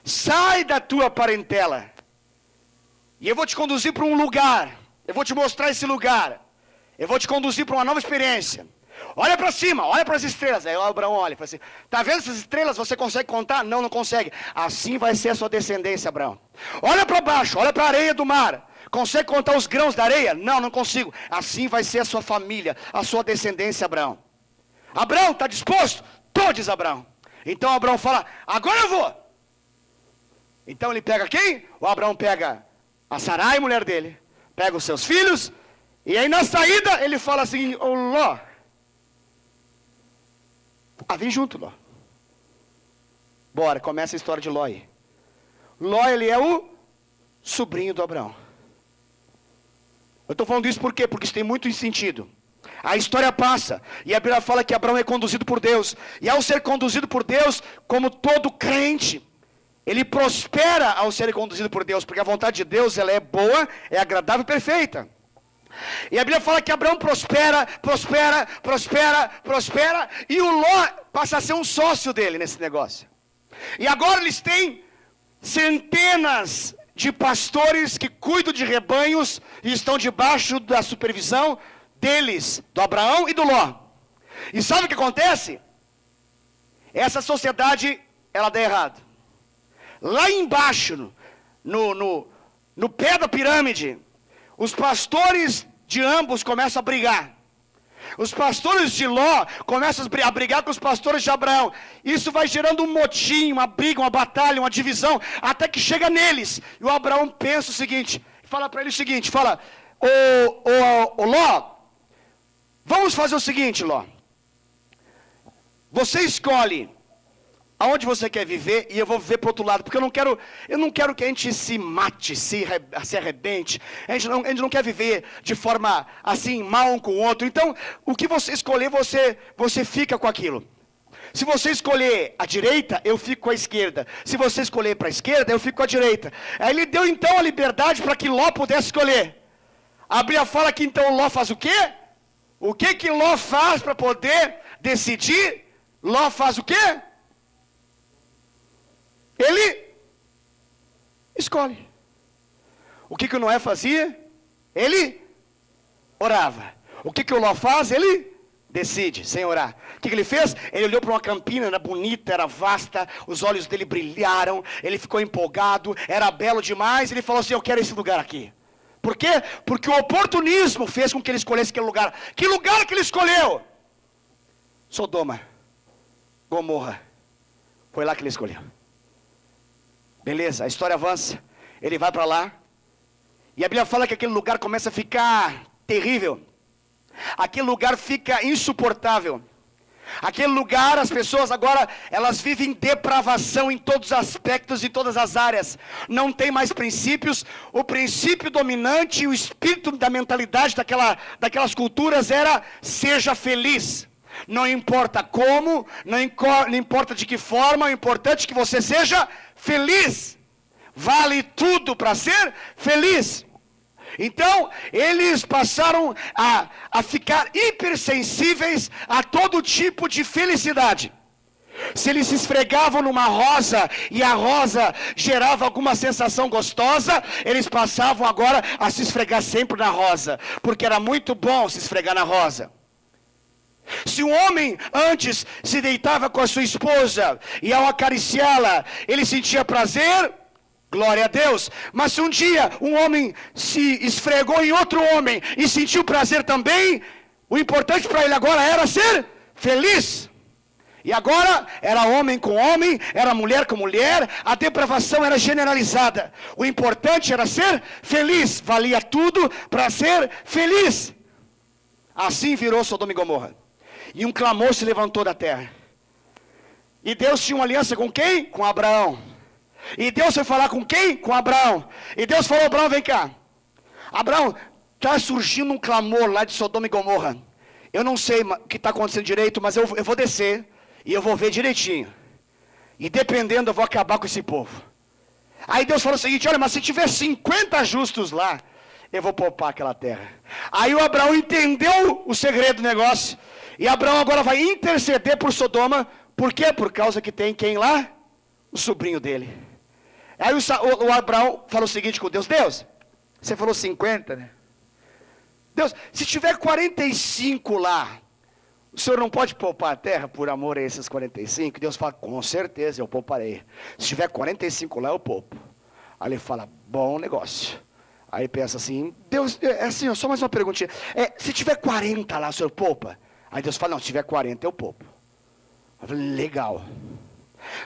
sai da tua parentela, e eu vou te conduzir para um lugar. Eu vou te mostrar esse lugar. Eu vou te conduzir para uma nova experiência. Olha para cima, olha para as estrelas. Aí o Abraão olha e fala assim: está vendo essas estrelas? Você consegue contar? Não, não consegue. Assim vai ser a sua descendência, Abraão. Olha para baixo, olha para a areia do mar. Consegue contar os grãos da areia? Não, não consigo. Assim vai ser a sua família, a sua descendência, Abraão. Abraão, está disposto? Tô, diz Abraão. Então Abraão fala: agora eu vou. Então ele pega quem? O Abraão pega a Sarai, mulher dele, pega os seus filhos, e aí na saída ele fala assim: ô Ló, vem junto, Ló. Bora, começa a história de Ló aí. Ló, ele é o sobrinho do Abraão. Eu estou falando isso por quê? Porque isso tem muito sentido. A história passa, e a Bíblia fala que Abraão é conduzido por Deus. E ao ser conduzido por Deus, como todo crente, ele prospera ao ser conduzido por Deus, porque a vontade de Deus, ela é boa, é agradável e perfeita. E a Bíblia fala que Abraão prospera, e o Ló passa a ser um sócio dele nesse negócio. E agora eles têm centenas de pastores que cuidam de rebanhos e estão debaixo da supervisão deles, do Abraão e do Ló. E sabe o que acontece? Essa sociedade, ela dá errado. Lá embaixo, no pé da pirâmide, os pastores de ambos começam a brigar. Os pastores de Ló começam a brigar com os pastores de Abraão. Isso vai gerando um motim, uma briga, uma batalha, uma divisão, até que chega neles. E o Abraão pensa o seguinte, fala para ele o seguinte, fala: ô Ló, vamos fazer o seguinte, Ló. Você escolhe aonde você quer viver e eu vou viver para o outro lado, porque eu não quero que a gente se mate, se arrebente. A gente não quer viver de forma assim, mal um com o outro. Então, o que você escolher, você fica com aquilo. Se você escolher a direita, eu fico com a esquerda. Se você escolher para a esquerda, eu fico com a direita. Aí ele deu então a liberdade para que Ló pudesse escolher. A Bíblia fala que então Ló faz o quê? O que Ló faz para poder decidir? Ló faz o quê? Ele escolhe. O que Noé fazia? Ele orava. O que o Ló faz? Ele decide, sem orar. O que ele fez? Ele olhou para uma campina, era bonita, era vasta, os olhos dele brilharam, ele ficou empolgado, era belo demais, ele falou assim, eu quero esse lugar aqui. Por quê? Porque o oportunismo fez com que ele escolhesse aquele lugar. Que lugar que ele escolheu? Sodoma, Gomorra. Foi lá que ele escolheu. Beleza, a história avança. Ele vai para lá. E a Bíblia fala que aquele lugar começa a ficar terrível. Aquele lugar fica insuportável. Aquele lugar, as pessoas agora, elas vivem depravação em todos os aspectos e todas as áreas. Não tem mais princípios. O princípio dominante, o espírito da mentalidade daquelas culturas era: seja feliz. Não importa como, não importa de que forma, o importante é que você seja feliz. Vale tudo para ser feliz. Então, eles passaram a ficar hipersensíveis a todo tipo de felicidade. Se eles se esfregavam numa rosa e a rosa gerava alguma sensação gostosa, eles passavam agora a se esfregar sempre na rosa, porque era muito bom se esfregar na rosa. Se um homem antes se deitava com a sua esposa e ao acariciá-la, ele sentia prazer, glória a Deus. Mas se um dia um homem se esfregou em outro homem e sentiu prazer também, o importante para ele agora era ser feliz. E agora era homem com homem, era mulher com mulher, a depravação era generalizada. O importante era ser feliz, valia tudo para ser feliz. Assim virou Sodoma e Gomorra. E um clamor se levantou da terra. E Deus tinha uma aliança com quem? Com Abraão. E Deus foi falar com quem? Com Abraão. E Deus falou: Abraão, vem cá. Abraão, está surgindo um clamor lá de Sodoma e Gomorra. Eu não sei o que está acontecendo direito, mas eu vou descer e eu vou ver direitinho. E dependendo, eu vou acabar com esse povo. Aí Deus falou o seguinte: olha, mas se tiver 50 justos lá, eu vou poupar aquela terra. Aí o Abraão entendeu o segredo do negócio. E Abraão agora vai interceder por Sodoma. Por quê? Por causa que tem quem lá? O sobrinho dele. Aí o Abraão falou o seguinte com Deus: Deus, você falou 50, né? Deus, se tiver 45 lá, o senhor não pode poupar a terra por amor a esses 45? Deus fala: com certeza eu pouparei. Se tiver 45 lá, eu poupo. Aí ele fala: bom negócio. Aí pensa assim: Deus, é assim, só mais uma perguntinha. Se tiver 40 lá, o senhor poupa? Aí Deus fala: não, se tiver 40 eu poupo. Eu falei: legal.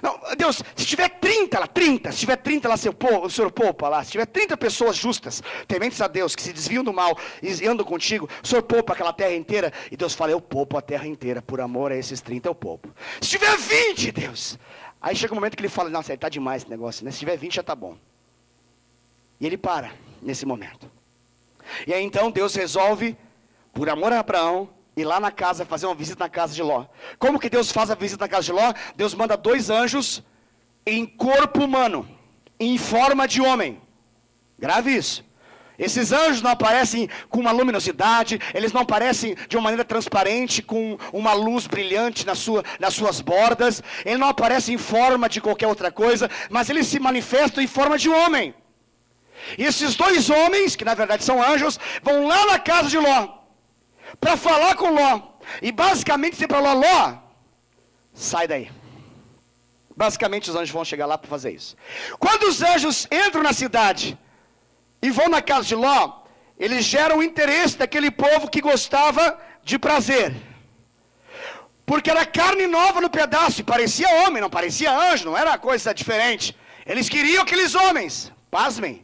Não, Deus, se tiver 30 lá, 30, se tiver 30 lá, o senhor poupa lá. Se tiver 30 pessoas justas, tementes a Deus, que se desviam do mal e andam contigo, o senhor poupa aquela terra inteira? E Deus fala: eu poupo a terra inteira, por amor a esses 30 eu poupo. Se tiver 20, Deus. Aí chega um momento que ele fala: nossa, está demais esse negócio, né? Se tiver 20 já está bom. E ele para nesse momento. E aí então Deus resolve, por amor a Abraão, ir lá na casa, fazer uma visita na casa de Ló. Como que Deus faz a visita na casa de Ló? Deus manda 2 anjos em corpo humano, em forma de homem. Grave isso. Esses anjos não aparecem com uma luminosidade, eles não aparecem de uma maneira transparente, com uma luz brilhante nas suas bordas. Ele não aparece em forma de qualquer outra coisa, mas eles se manifestam em forma de homem. E esses 2 homens, que na verdade são anjos, vão lá na casa de Ló, para falar com Ló, e basicamente dizer para Ló: sai daí. Basicamente os anjos vão chegar lá para fazer isso. Quando os anjos entram na cidade e vão na casa de Ló, eles geram o interesse daquele povo que gostava de prazer, porque era carne nova no pedaço, e parecia homem, não parecia anjo, não era coisa diferente. Eles queriam aqueles homens. Pasmem.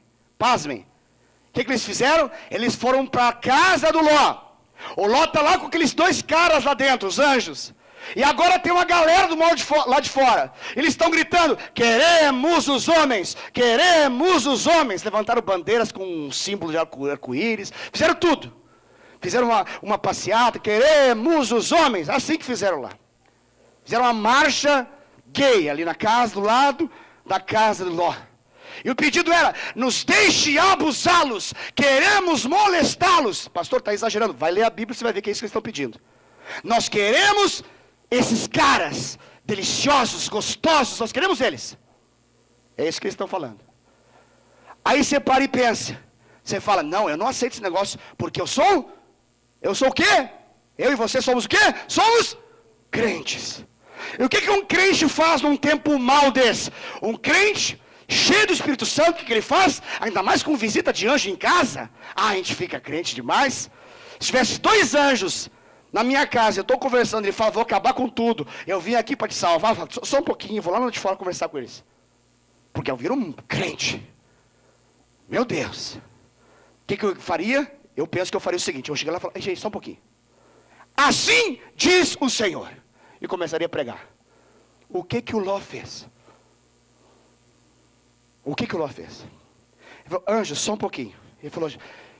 O que eles fizeram? Eles foram para a casa do Ló. O Ló está lá com aqueles 2 caras lá dentro, os anjos. E agora tem uma galera do mal lá de fora. Eles estão gritando: queremos os homens, queremos os homens. Levantaram bandeiras com um símbolo de arco-íris. Fizeram tudo. Fizeram uma passeata: queremos os homens. Assim que fizeram lá. Fizeram uma marcha gay ali na casa, do lado da casa do Ló. E o pedido era: nos deixe abusá-los, queremos molestá-los. Pastor, está exagerando. Vai ler a Bíblia e você vai ver que é isso que eles estão pedindo. Nós queremos esses caras deliciosos, gostosos, nós queremos eles. É isso que eles estão falando. Aí você para e pensa. Você fala: não, eu não aceito esse negócio, porque eu sou o quê? Eu e você somos o quê? Somos crentes. E o que um crente faz num tempo mal desse? Um crente cheio do Espírito Santo, o que ele faz? Ainda mais com visita de anjo em casa. A gente fica crente demais. Se tivesse 2 anjos na minha casa, eu estou conversando, ele fala: vou acabar com tudo, eu vim aqui para te salvar. Eu falo: só um pouquinho, vou lá de fora conversar com eles. Porque eu viro um crente. Meu Deus. O que eu faria? Eu penso que eu faria o seguinte: eu chegaria lá e falaria: gente, só um pouquinho. Assim diz o Senhor. E começaria a pregar. O que o Ló fez? O que o Ló fez? Ele falou: anjo, só um pouquinho. Ele falou: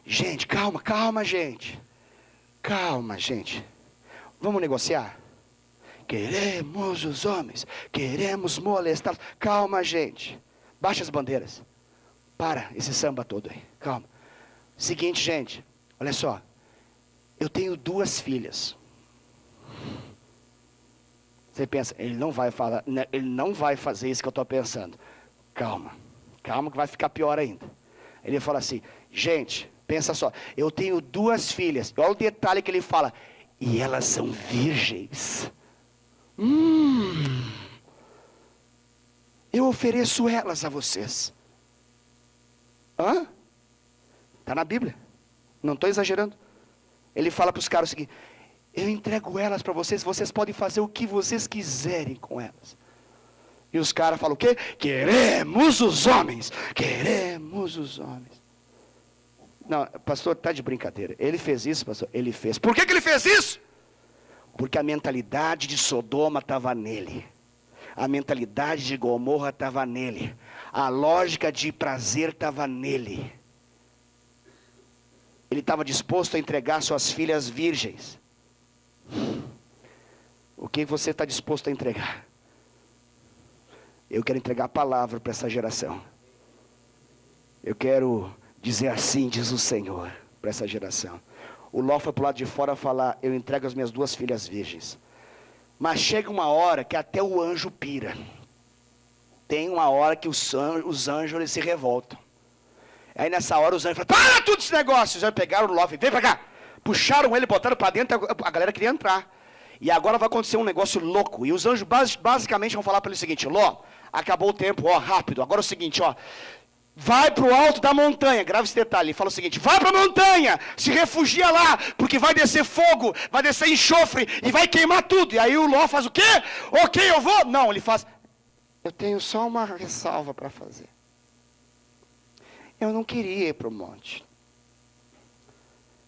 gente, calma, gente. Calma, gente. Vamos negociar? Queremos os homens, queremos molestá-los. Calma, gente. Baixa as bandeiras. Para esse samba todo aí. Calma. Seguinte, gente. Olha só. Eu tenho 2 filhas. Você pensa: ele não vai fazer isso que eu estou pensando. Calma que vai ficar pior ainda. Ele fala assim: gente, pensa só, eu tenho 2 filhas. Olha o detalhe que ele fala: e elas são virgens. Eu ofereço elas a vocês. Está na Bíblia, não estou exagerando. Ele fala para os caras o seguinte: eu entrego elas para vocês, vocês podem fazer o que vocês quiserem com elas. E os caras falam o quê? Queremos os homens, queremos os homens. Não, pastor, está de brincadeira. Ele fez isso, pastor? Ele fez. Por que ele fez isso? Porque a mentalidade de Sodoma estava nele. A mentalidade de Gomorra estava nele. A lógica de prazer estava nele. Ele estava disposto a entregar suas filhas virgens. O que você está disposto a entregar? Eu quero entregar a palavra para essa geração. Eu quero dizer assim, diz o Senhor, para essa geração. O Ló foi para o lado de fora falar: eu entrego as minhas 2 filhas virgens. Mas chega uma hora que até o anjo pira. Tem uma hora que os anjos eles se revoltam. Aí nessa hora os anjos falam: para tudo esse negócio. Os anjos pegaram o Ló e vem para cá. Puxaram ele, botaram para dentro, a galera queria entrar. E agora vai acontecer um negócio louco. E os anjos basicamente vão falar para ele o seguinte: Ló, acabou o tempo, rápido. Agora é o seguinte, vai para o alto da montanha. Grave esse detalhe. Ele fala o seguinte: vai para a montanha, se refugia lá, porque vai descer fogo, vai descer enxofre e vai queimar tudo. E aí o Ló faz o quê? Ok, eu vou. Não, ele faz: eu tenho só uma ressalva para fazer. Eu não queria ir para o monte.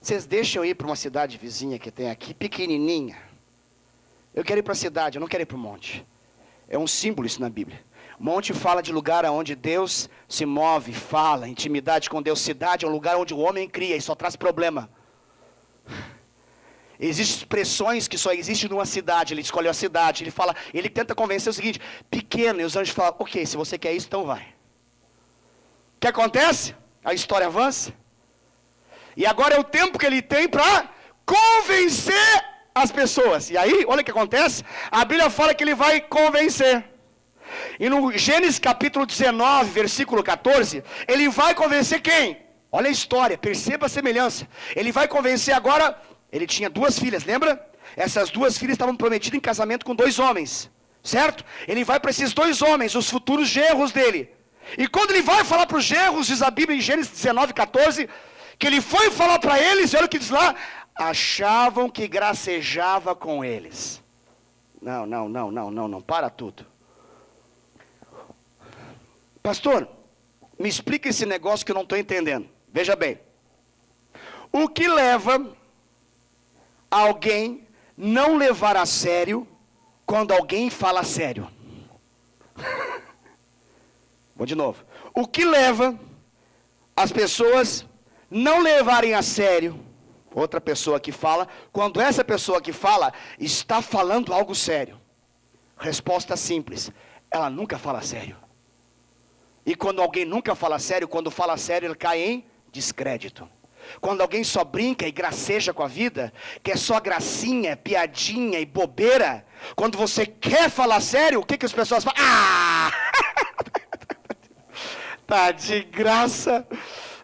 Vocês deixam eu ir para uma cidade vizinha que tem aqui, pequenininha. Eu quero ir para a cidade, eu não quero ir para o monte. É um símbolo isso na Bíblia. Monte fala de lugar onde Deus se move, fala, intimidade com Deus. Cidade é um lugar onde o homem cria e só traz problema. Existem expressões que só existem numa cidade. Ele escolheu a cidade, ele tenta convencer o seguinte: pequeno, e os anjos falam: ok, se você quer isso, então vai. O que acontece? A história avança. E agora é o tempo que ele tem para convencer as pessoas. E aí, olha o que acontece. A Bíblia fala que ele vai convencer. E no Gênesis capítulo 19, versículo 14, ele vai convencer quem? Olha a história, perceba a semelhança. Ele vai convencer agora. Ele tinha 2 filhas, lembra? Essas 2 filhas estavam prometidas em casamento com 2 homens, certo? Ele vai para esses 2 homens, os futuros genros dele. E quando ele vai falar para os genros, diz a Bíblia em Gênesis 19, 14, que ele foi falar para eles, olha o que diz lá: achavam que gracejava com eles. Não, para tudo. Pastor, me explica esse negócio que eu não estou entendendo. Veja bem. O que leva alguém não levar a sério quando alguém fala sério? Vou de novo. O que leva as pessoas não levarem a sério outra pessoa que fala, quando essa pessoa que fala está falando algo sério? Resposta simples: ela nunca fala sério. E quando alguém nunca fala sério, quando fala sério, ele cai em descrédito. Quando alguém só brinca e graceja com a vida, que é só gracinha, piadinha e bobeira, quando você quer falar sério, o que as pessoas falam? Ah! Tá de graça.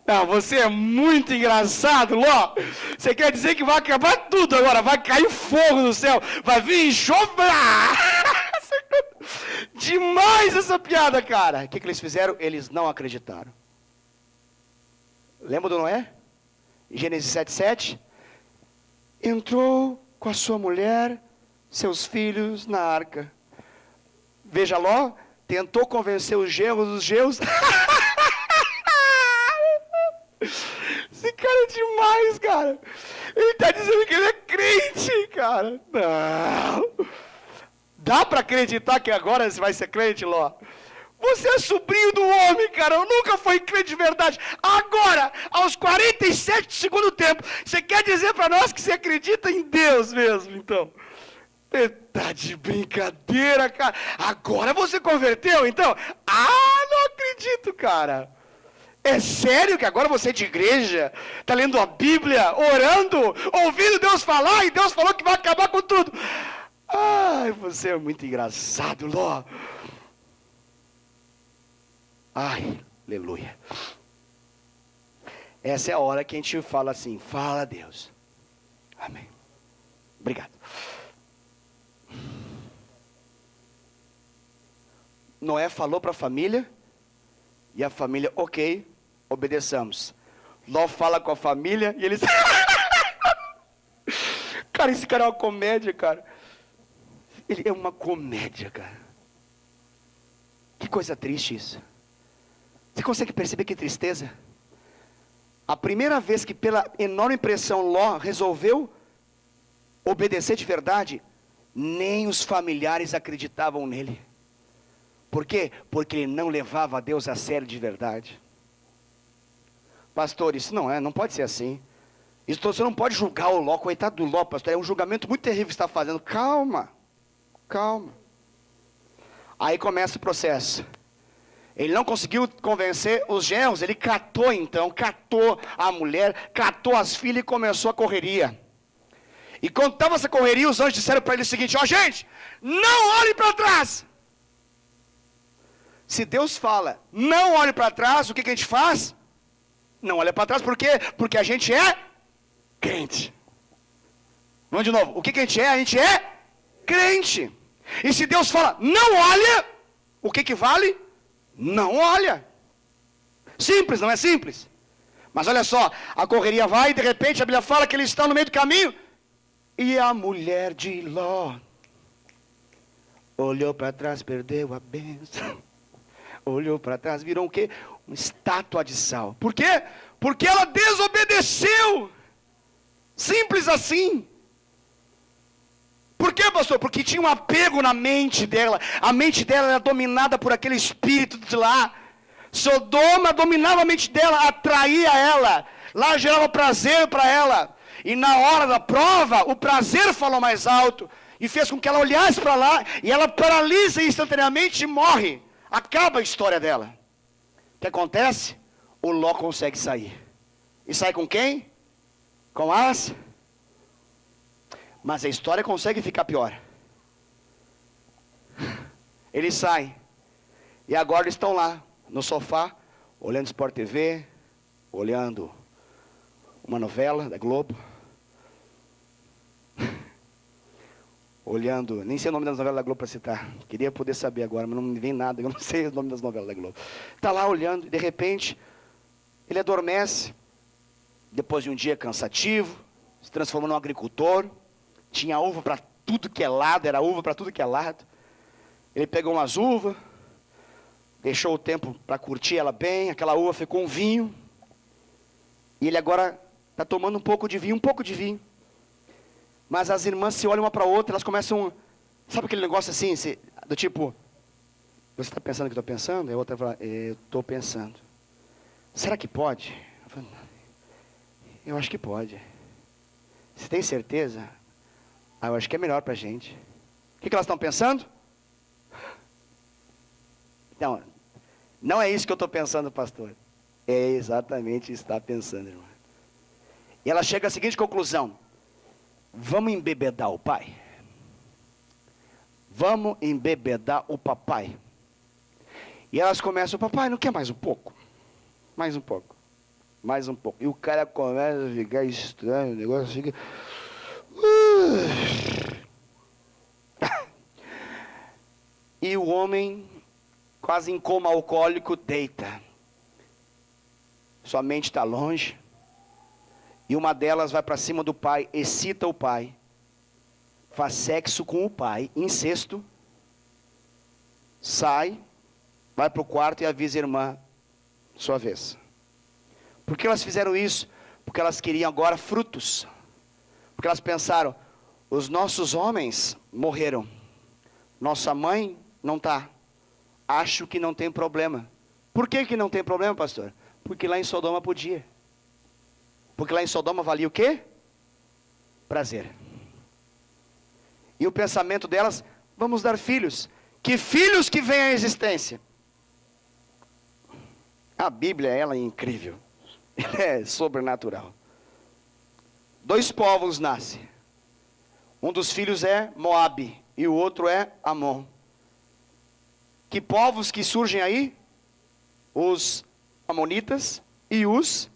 Não, você é muito engraçado, Ló. Você quer dizer que vai acabar tudo agora, vai cair fogo do céu, vai vir enxofre. Demais essa piada, cara. O que eles fizeram? Eles não acreditaram. Lembra do Noé? Gênesis 7:7. Entrou com a sua mulher, seus filhos na arca. Veja, Ló tentou convencer os genros. Esse cara é demais, cara. Ele está dizendo que ele é crente, cara. Não. Dá para acreditar que agora você vai ser crente, Ló? Você é sobrinho do homem, cara. Eu nunca fui crente de verdade. Agora, aos 47 do segundo tempo, você quer dizer para nós que você acredita em Deus mesmo, então? Tá de brincadeira, cara. Agora você converteu, então? Ah, não acredito, cara. É sério que agora você é de igreja, está lendo a Bíblia, orando, ouvindo Deus falar, e Deus falou que vai acabar com tudo. Ai, você é muito engraçado, Ló. Ai, aleluia. Essa é a hora que a gente fala assim, fala a Deus. Amém. Obrigado. Noé falou para a família, e a família, ok, obedeçamos. Ló fala com a família, e eles... Cara, esse cara é uma comédia, cara. Ele é uma comédia, cara. Que coisa triste isso. Você consegue perceber que tristeza? A primeira vez que, pela enorme pressão, Ló resolveu obedecer de verdade, nem os familiares acreditavam nele. Por quê? Porque ele não levava a Deus a sério de verdade. Pastor, isso não pode ser assim. Isso, você não pode julgar o Ló, coitado do Ló, pastor. É um julgamento muito terrível que você está fazendo. Calma, calma. Aí começa o processo. Ele não conseguiu convencer os genros, ele catou a mulher, catou as filhas e começou a correria. E quando estava essa correria, os anjos disseram para ele o seguinte: ó, gente, não olhe para trás. Se Deus fala, não olhe para trás, o que a gente faz? Não olha para trás, por quê? Porque a gente é crente. Vamos de novo, o que a gente é? A gente é crente. E se Deus fala, não olha, o que vale? Não olha. Simples, não é simples? Mas olha só, a correria vai e de repente a Bíblia fala que eles estão no meio do caminho. E a mulher de Ló olhou para trás, perdeu a bênção. Olhou para trás, virou o quê? Uma estátua de sal. Por quê? Porque ela desobedeceu. Simples assim. Por quê, pastor? Porque tinha um apego na mente dela. A mente dela era dominada por aquele espírito de lá. Sodoma dominava a mente dela, atraía ela. Lá gerava prazer para ela. E na hora da prova, o prazer falou mais alto. E fez com que ela olhasse para lá. E ela paralisa instantaneamente e morre. Acaba a história dela. O que acontece? O Ló consegue sair. E sai com quem? Com as... Mas a história consegue ficar pior. Eles saem. E agora eles estão lá, no sofá, olhando Sport TV, olhando uma novela da Globo. Olhando, nem sei o nome das novelas da Globo para citar. Queria poder saber agora, mas não me vem nada, eu não sei o nome das novelas da Globo. Está lá olhando, e de repente, ele adormece. Depois de um dia cansativo, se transformou num agricultor. Tinha uva para tudo que é lado, era uva para tudo que é lado. Ele pegou umas uvas, deixou o tempo para curtir ela bem, aquela uva ficou um vinho. E ele agora está tomando um pouco de vinho. Mas as irmãs se olham uma para a outra, elas começam... Sabe aquele negócio assim, do tipo... Você está pensando o que eu estou pensando? E a outra fala, eu estou pensando. Será que pode? Eu acho que pode. Você tem certeza? Eu acho que é melhor para a gente. O que elas estão pensando? Não é isso que eu estou pensando, pastor. É exatamente isso que está pensando, irmão. E ela chega à seguinte conclusão: vamos embebedar o pai? Vamos embebedar o papai? E elas começam: papai, não quer mais um pouco? Mais um pouco. Mais um pouco. E o cara começa a ficar estranho, o negócio fica... E o homem, quase em coma alcoólico, deita. Sua mente está longe. E uma delas vai para cima do pai, excita o pai, faz sexo com o pai, incesto, sai, vai para o quarto e avisa a irmã: sua vez. Por que elas fizeram isso? Porque elas queriam agora frutos. Porque elas pensaram: os nossos homens morreram, nossa mãe não está, acho que não tem problema. Por que não tem problema, pastor? Porque lá em Sodoma podia. Porque lá em Sodoma valia o quê? Prazer. E o pensamento delas: vamos dar filhos. Que filhos que vêm à existência? A Bíblia, ela é incrível. Ela é sobrenatural. 2 povos nascem. Um dos filhos é Moabe e o outro é Amon. Que povos que surgem aí? Os amonitas e os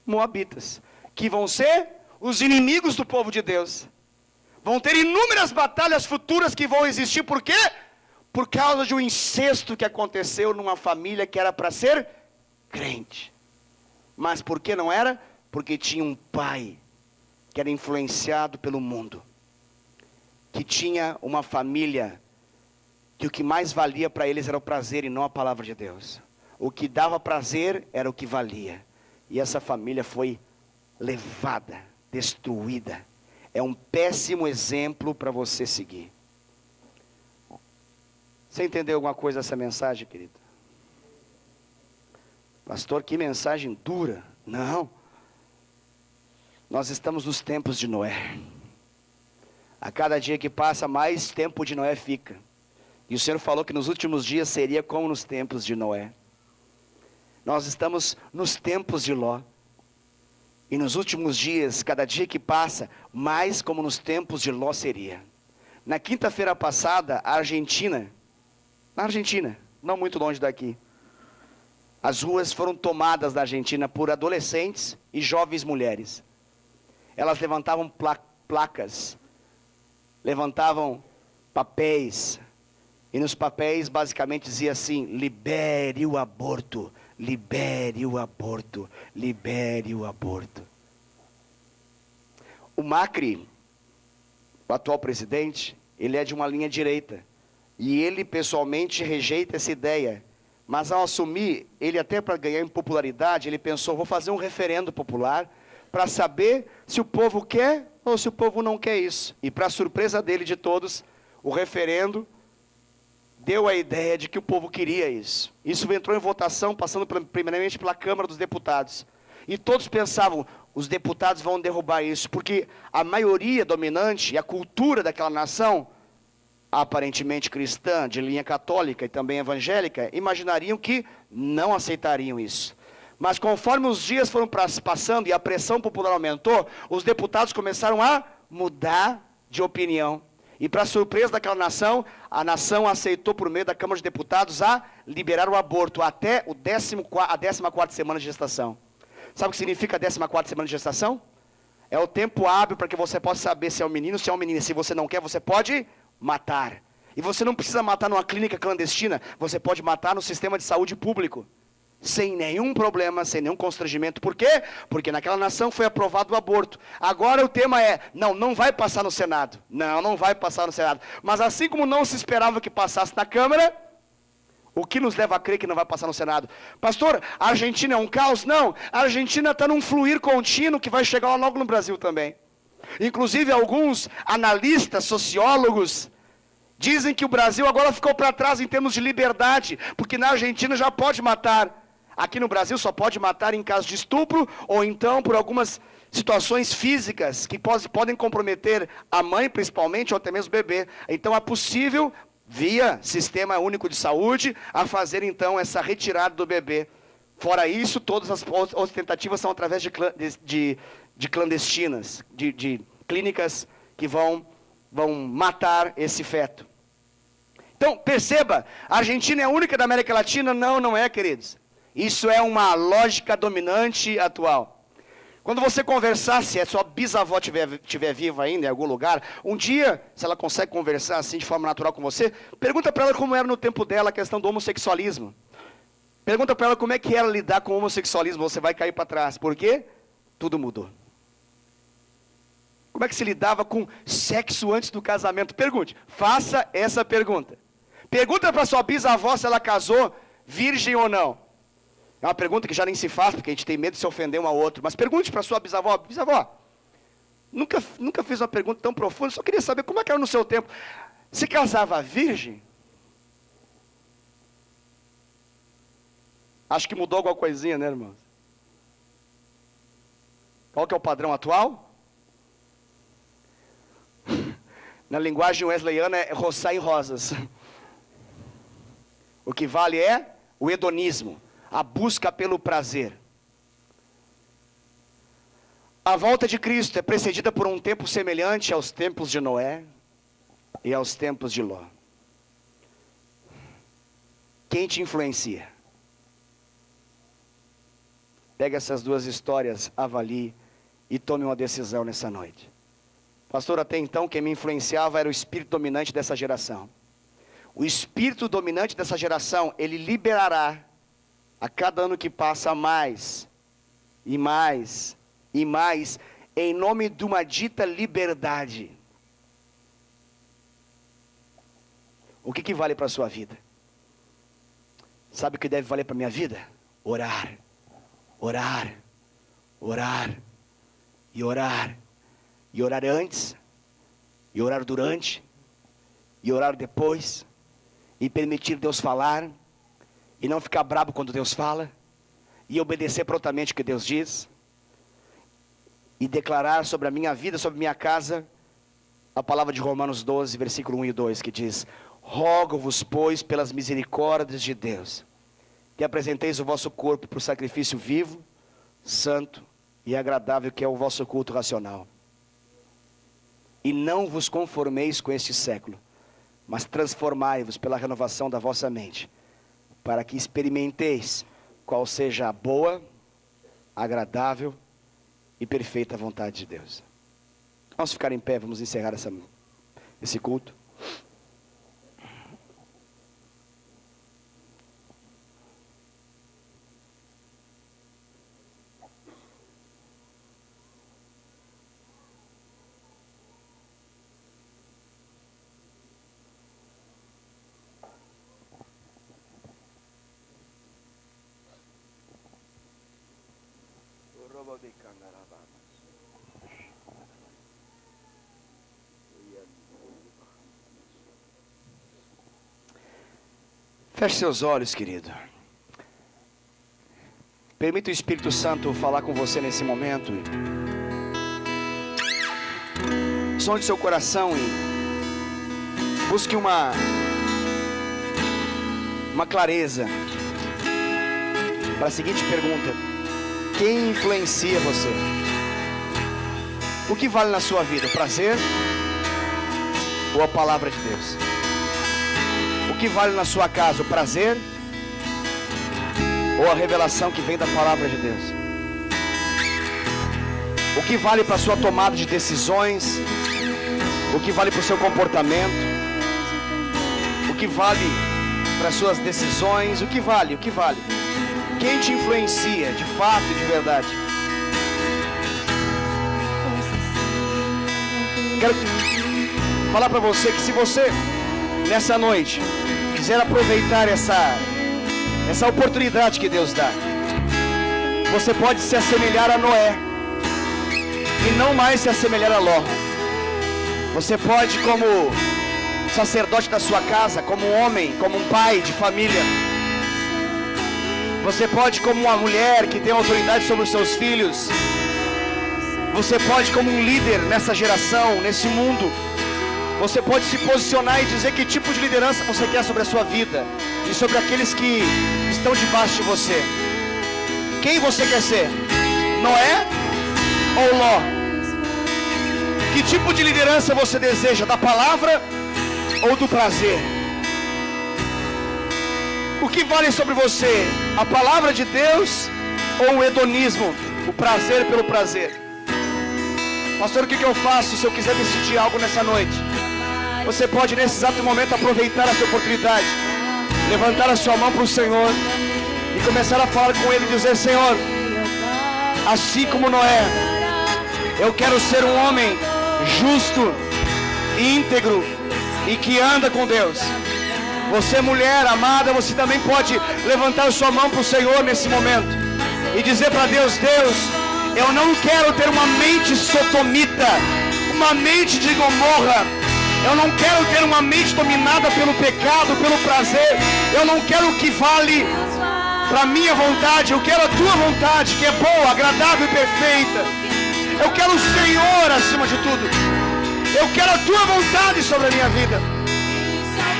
moabitas, que vão ser os inimigos do povo de Deus. Vão ter inúmeras batalhas futuras que vão existir. Por quê? Por causa de um incesto que aconteceu numa família que era para ser crente. Mas por que não era? Porque tinha um pai que era influenciado pelo mundo, que tinha uma família que o que mais valia para eles era o prazer e não a palavra de Deus. O que dava prazer era o que valia. E essa família foi levada, destruída. É um péssimo exemplo para você seguir. Você entendeu alguma coisa dessa mensagem, querido? Pastor, que mensagem dura. Não. Nós estamos nos tempos de Noé. A cada dia que passa, mais tempo de Noé fica. E o Senhor falou que nos últimos dias seria como nos tempos de Noé. Nós estamos nos tempos de Ló. E nos últimos dias, cada dia que passa, mais como nos tempos de Ló seria. Na quinta-feira passada, na Argentina, não muito longe daqui, as ruas foram tomadas da Argentina por adolescentes e jovens mulheres. Elas levantavam placas, levantavam papéis, e nos papéis basicamente dizia assim: libere o aborto. Libere o aborto, libere o aborto. O Macri, o atual presidente, ele é de uma linha direita. E ele pessoalmente rejeita essa ideia. Mas ao assumir, ele até para ganhar em popularidade, ele pensou: vou fazer um referendo popular para saber se o povo quer ou se o povo não quer isso. E para surpresa dele e de todos, o referendo deu a ideia de que o povo queria isso. Isso entrou em votação, passando primeiramente pela Câmara dos Deputados. E todos pensavam: os deputados vão derrubar isso, porque a maioria dominante e a cultura daquela nação, aparentemente cristã, de linha católica e também evangélica, imaginariam que não aceitariam isso. Mas conforme os dias foram passando e a pressão popular aumentou, os deputados começaram a mudar de opinião. E para surpresa daquela nação, a nação aceitou por meio da Câmara de Deputados a liberar o aborto até a 14ª semana de gestação. Sabe o que significa a 14ª semana de gestação? É o tempo hábil para que você possa saber se é um menino ou se é uma menina. Se você não quer, você pode matar. E você não precisa matar numa clínica clandestina, você pode matar no sistema de saúde público. Sem nenhum problema, sem nenhum constrangimento. Por quê? Porque naquela nação foi aprovado o aborto. Agora o tema é: não vai passar no Senado. Não vai passar no Senado. Mas assim como não se esperava que passasse na Câmara, o que nos leva a crer que não vai passar no Senado? Pastor, a Argentina é um caos? Não, a Argentina está num fluir contínuo que vai chegar logo no Brasil também. Inclusive alguns analistas, sociólogos, dizem que o Brasil agora ficou para trás em termos de liberdade, porque na Argentina já pode matar. Aqui no Brasil só pode matar em caso de estupro, ou então por algumas situações físicas que podem comprometer a mãe principalmente, ou até mesmo o bebê. Então é possível via Sistema Único de Saúde, a fazer então essa retirada do bebê. Fora isso, todas as outras tentativas são através de clandestinas, de clínicas que vão matar esse feto. Então, perceba, a Argentina é a única da América Latina? Não, não é, queridos. Isso é uma lógica dominante atual. Quando você conversar, se a sua bisavó estiver viva ainda em algum lugar, um dia, se ela consegue conversar assim de forma natural com você, pergunta para ela como era no tempo dela a questão do homossexualismo. Pergunta para ela como é que era lidar com o homossexualismo, você vai cair para trás. Por quê? Tudo mudou. Como é que se lidava com sexo antes do casamento? Pergunte, faça essa pergunta. Pergunta para sua bisavó se ela casou virgem ou não. É uma pergunta que já nem se faz, porque a gente tem medo de se ofender um ao outro. Mas pergunte para sua bisavó, bisavó, nunca fiz uma pergunta tão profunda, só queria saber como é que era no seu tempo. Se casava virgem? Acho que mudou alguma coisinha, né, irmãos? Qual que é o padrão atual? Na linguagem wesleyana é roçar em rosas. O que vale é o hedonismo, a busca pelo prazer. A volta de Cristo é precedida por um tempo semelhante aos tempos de Noé e aos tempos de Ló. Quem te influencia? Pega essas duas histórias, avalie e tome uma decisão nessa noite. Pastor, até então quem me influenciava era o espírito dominante dessa geração. O espírito dominante dessa geração, ele liberará a cada ano que passa mais, e mais, e mais, em nome de uma dita liberdade. O que vale para a sua vida? Sabe o que deve valer para a minha vida? Orar, orar, orar, e orar. E orar antes, e orar durante, e orar depois, e permitir Deus falar, e não ficar bravo quando Deus fala, e obedecer prontamente o que Deus diz, e declarar sobre a minha vida, sobre a minha casa, a palavra de Romanos 12, versículo 1 e 2, que diz: rogo-vos, pois, pelas misericórdias de Deus, que apresenteis o vosso corpo por sacrifício vivo, santo e agradável, que é o vosso culto racional. E não vos conformeis com este século, mas transformai-vos pela renovação da vossa mente, para que experimenteis qual seja a boa, agradável e perfeita vontade de Deus. Vamos ficar em pé, vamos encerrar esse culto. Feche seus olhos, querido. Permita o Espírito Santo falar com você nesse momento. Sonde seu coração e busque uma clareza para a seguinte pergunta: quem influencia você? O que vale na sua vida? O prazer ou a palavra de Deus? O que vale na sua casa? O prazer ou a revelação que vem da palavra de Deus? O que vale para a sua tomada de decisões? O que vale para o seu comportamento? O que vale para as suas decisões? O que vale? O que vale? Quem te influencia de fato e de verdade? Quero falar para você que se você nessa noite quiser aproveitar essa oportunidade que Deus dá, você pode se assemelhar a Noé e não mais se assemelhar a Ló. Você pode, como sacerdote da sua casa, como um homem, como um pai de família, você pode, como uma mulher que tem autoridade sobre os seus filhos, você pode, como um líder nessa geração, nesse mundo, Você pode se posicionar e dizer que tipo de liderança você quer sobre a sua vida e sobre aqueles que estão debaixo de você. Quem você quer ser? Noé ou Ló? Que tipo de liderança você deseja? Da palavra ou do prazer? O que vale sobre você? A palavra de Deus ou o hedonismo? O prazer pelo prazer? Pastor, o que eu faço se eu quiser decidir algo nessa noite? Você pode nesse exato momento aproveitar essa oportunidade, levantar a sua mão para o Senhor e começar a falar com Ele e dizer: Senhor, assim como Noé, eu quero ser um homem justo, íntegro e que anda com Deus. Você, mulher amada, você também pode levantar sua mão para o Senhor nesse momento e dizer para Deus: Deus, eu não quero ter uma mente sodomita, uma mente de Gomorra. Eu não quero ter uma mente dominada pelo pecado, pelo prazer. Eu não quero o que vale para minha vontade. Eu quero a tua vontade, que é boa, agradável e perfeita. Eu quero o Senhor acima de tudo. Eu quero a tua vontade sobre a minha vida.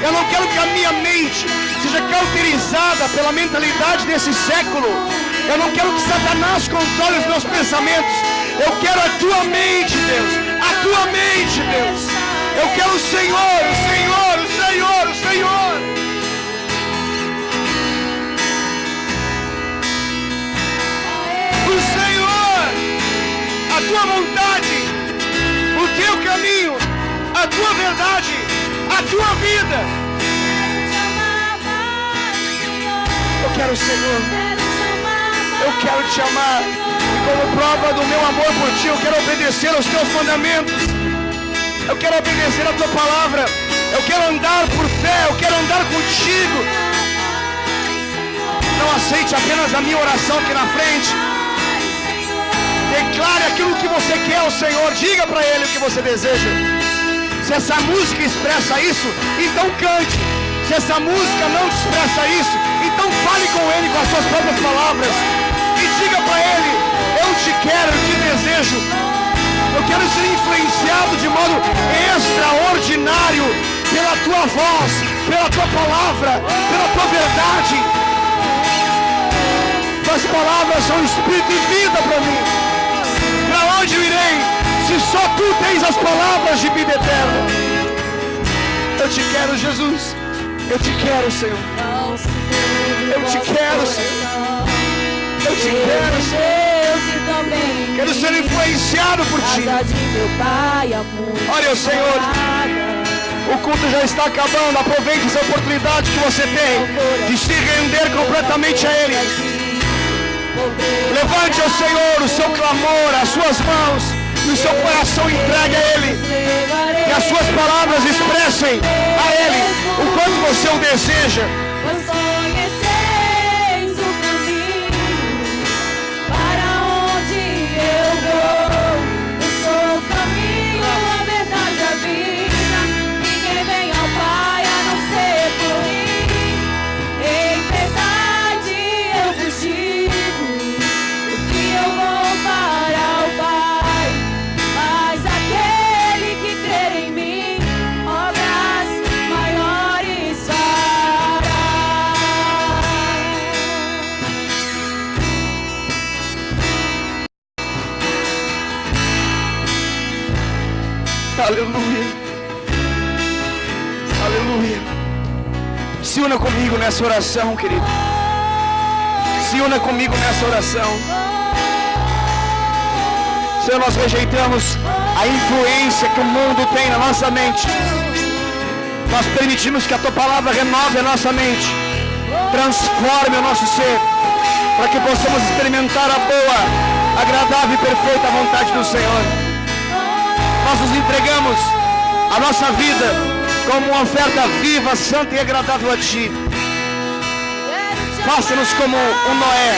Eu não quero que a minha mente seja cauterizada pela mentalidade desse século. Eu não quero que Satanás controle os meus pensamentos. Eu quero a tua mente, Deus. A tua mente, Deus. Eu quero o Senhor, o Senhor, o Senhor, o Senhor. O Senhor, a tua vontade, o teu caminho, a tua verdade, a tua vida. Eu quero o Senhor. Eu quero te amar. E como prova do meu amor por ti, eu quero obedecer aos teus mandamentos. Eu quero obedecer a tua palavra. Eu quero andar por fé. Eu quero andar contigo. Não aceite apenas a minha oração aqui na frente. Declare aquilo que você quer ao Senhor. Diga para Ele o que você deseja. Se essa música expressa isso, então cante. Se essa música não te expressa isso, então fale com Ele com as suas próprias palavras. E diga para Ele: eu te quero, eu te desejo. Eu quero ser influenciado de modo extraordinário pela tua voz, pela tua palavra, pela tua verdade. As palavras são espírito e vida para mim. Para onde eu irei, se só tu tens as palavras de vida eterna? Eu te quero, Jesus. Eu te quero, Senhor. Eu te quero, Senhor. Eu te quero, Senhor. Quero ser influenciado por ti. Olha, Senhor, o culto já está acabando. Aproveite essa oportunidade que você tem de se render completamente a Ele. Levante ao Senhor o seu clamor, as suas mãos e o seu coração entregue a Ele. Que as suas palavras expressem a Ele o quanto você o deseja. Aleluia. Aleluia. Se una comigo nessa oração, querido. Se una comigo nessa oração. Senhor, nós rejeitamos a influência que o mundo tem na nossa mente. Nós permitimos que a tua palavra renove a nossa mente, transforme o nosso ser, para que possamos experimentar a boa, agradável e perfeita vontade do Senhor. Nós nos entregamos a nossa vida como uma oferta viva, santa e agradável a Ti. Faça-nos como um Noé.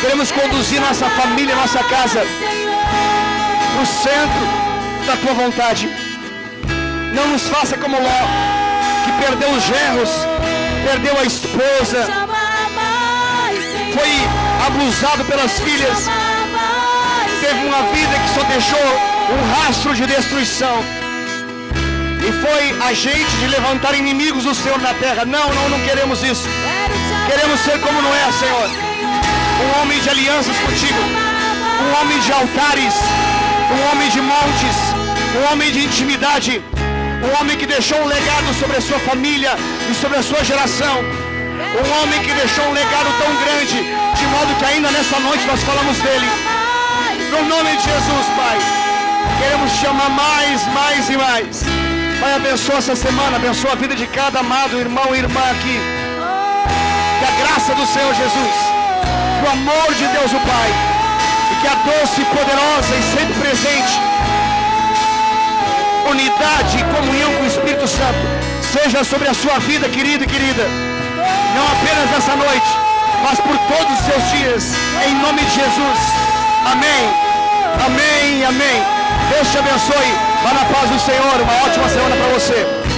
Queremos conduzir nossa família, nossa casa para o centro da Tua vontade. Não nos faça como Ló, que perdeu os genros, perdeu a esposa, foi abusado pelas filhas, teve uma vida que só deixou um rastro de destruição. foi agente de levantar inimigos do Senhor na terra. Não, não queremos isso. Queremos ser como Noé, Senhor. Um homem de alianças contigo. Um homem de altares. Um homem de montes. Um homem de intimidade. Um homem que deixou um legado sobre a sua família e sobre a sua geração. Um homem que deixou um legado tão grande, de modo que ainda nessa noite nós falamos dele. No nome de Jesus, Pai, queremos te amar mais e mais. Pai, abençoa essa semana, abençoa a vida de cada amado irmão e irmã aqui. Que a graça do Senhor Jesus, que o amor de Deus o Pai, e que a doce, poderosa e sempre presente unidade e comunhão com o Espírito Santo seja sobre a sua vida, querido e querida. Não apenas nessa noite, mas por todos os seus dias, em nome de Jesus. Amém, amém, amém. Deus te abençoe. Vá na paz do Senhor. Uma ótima semana para você.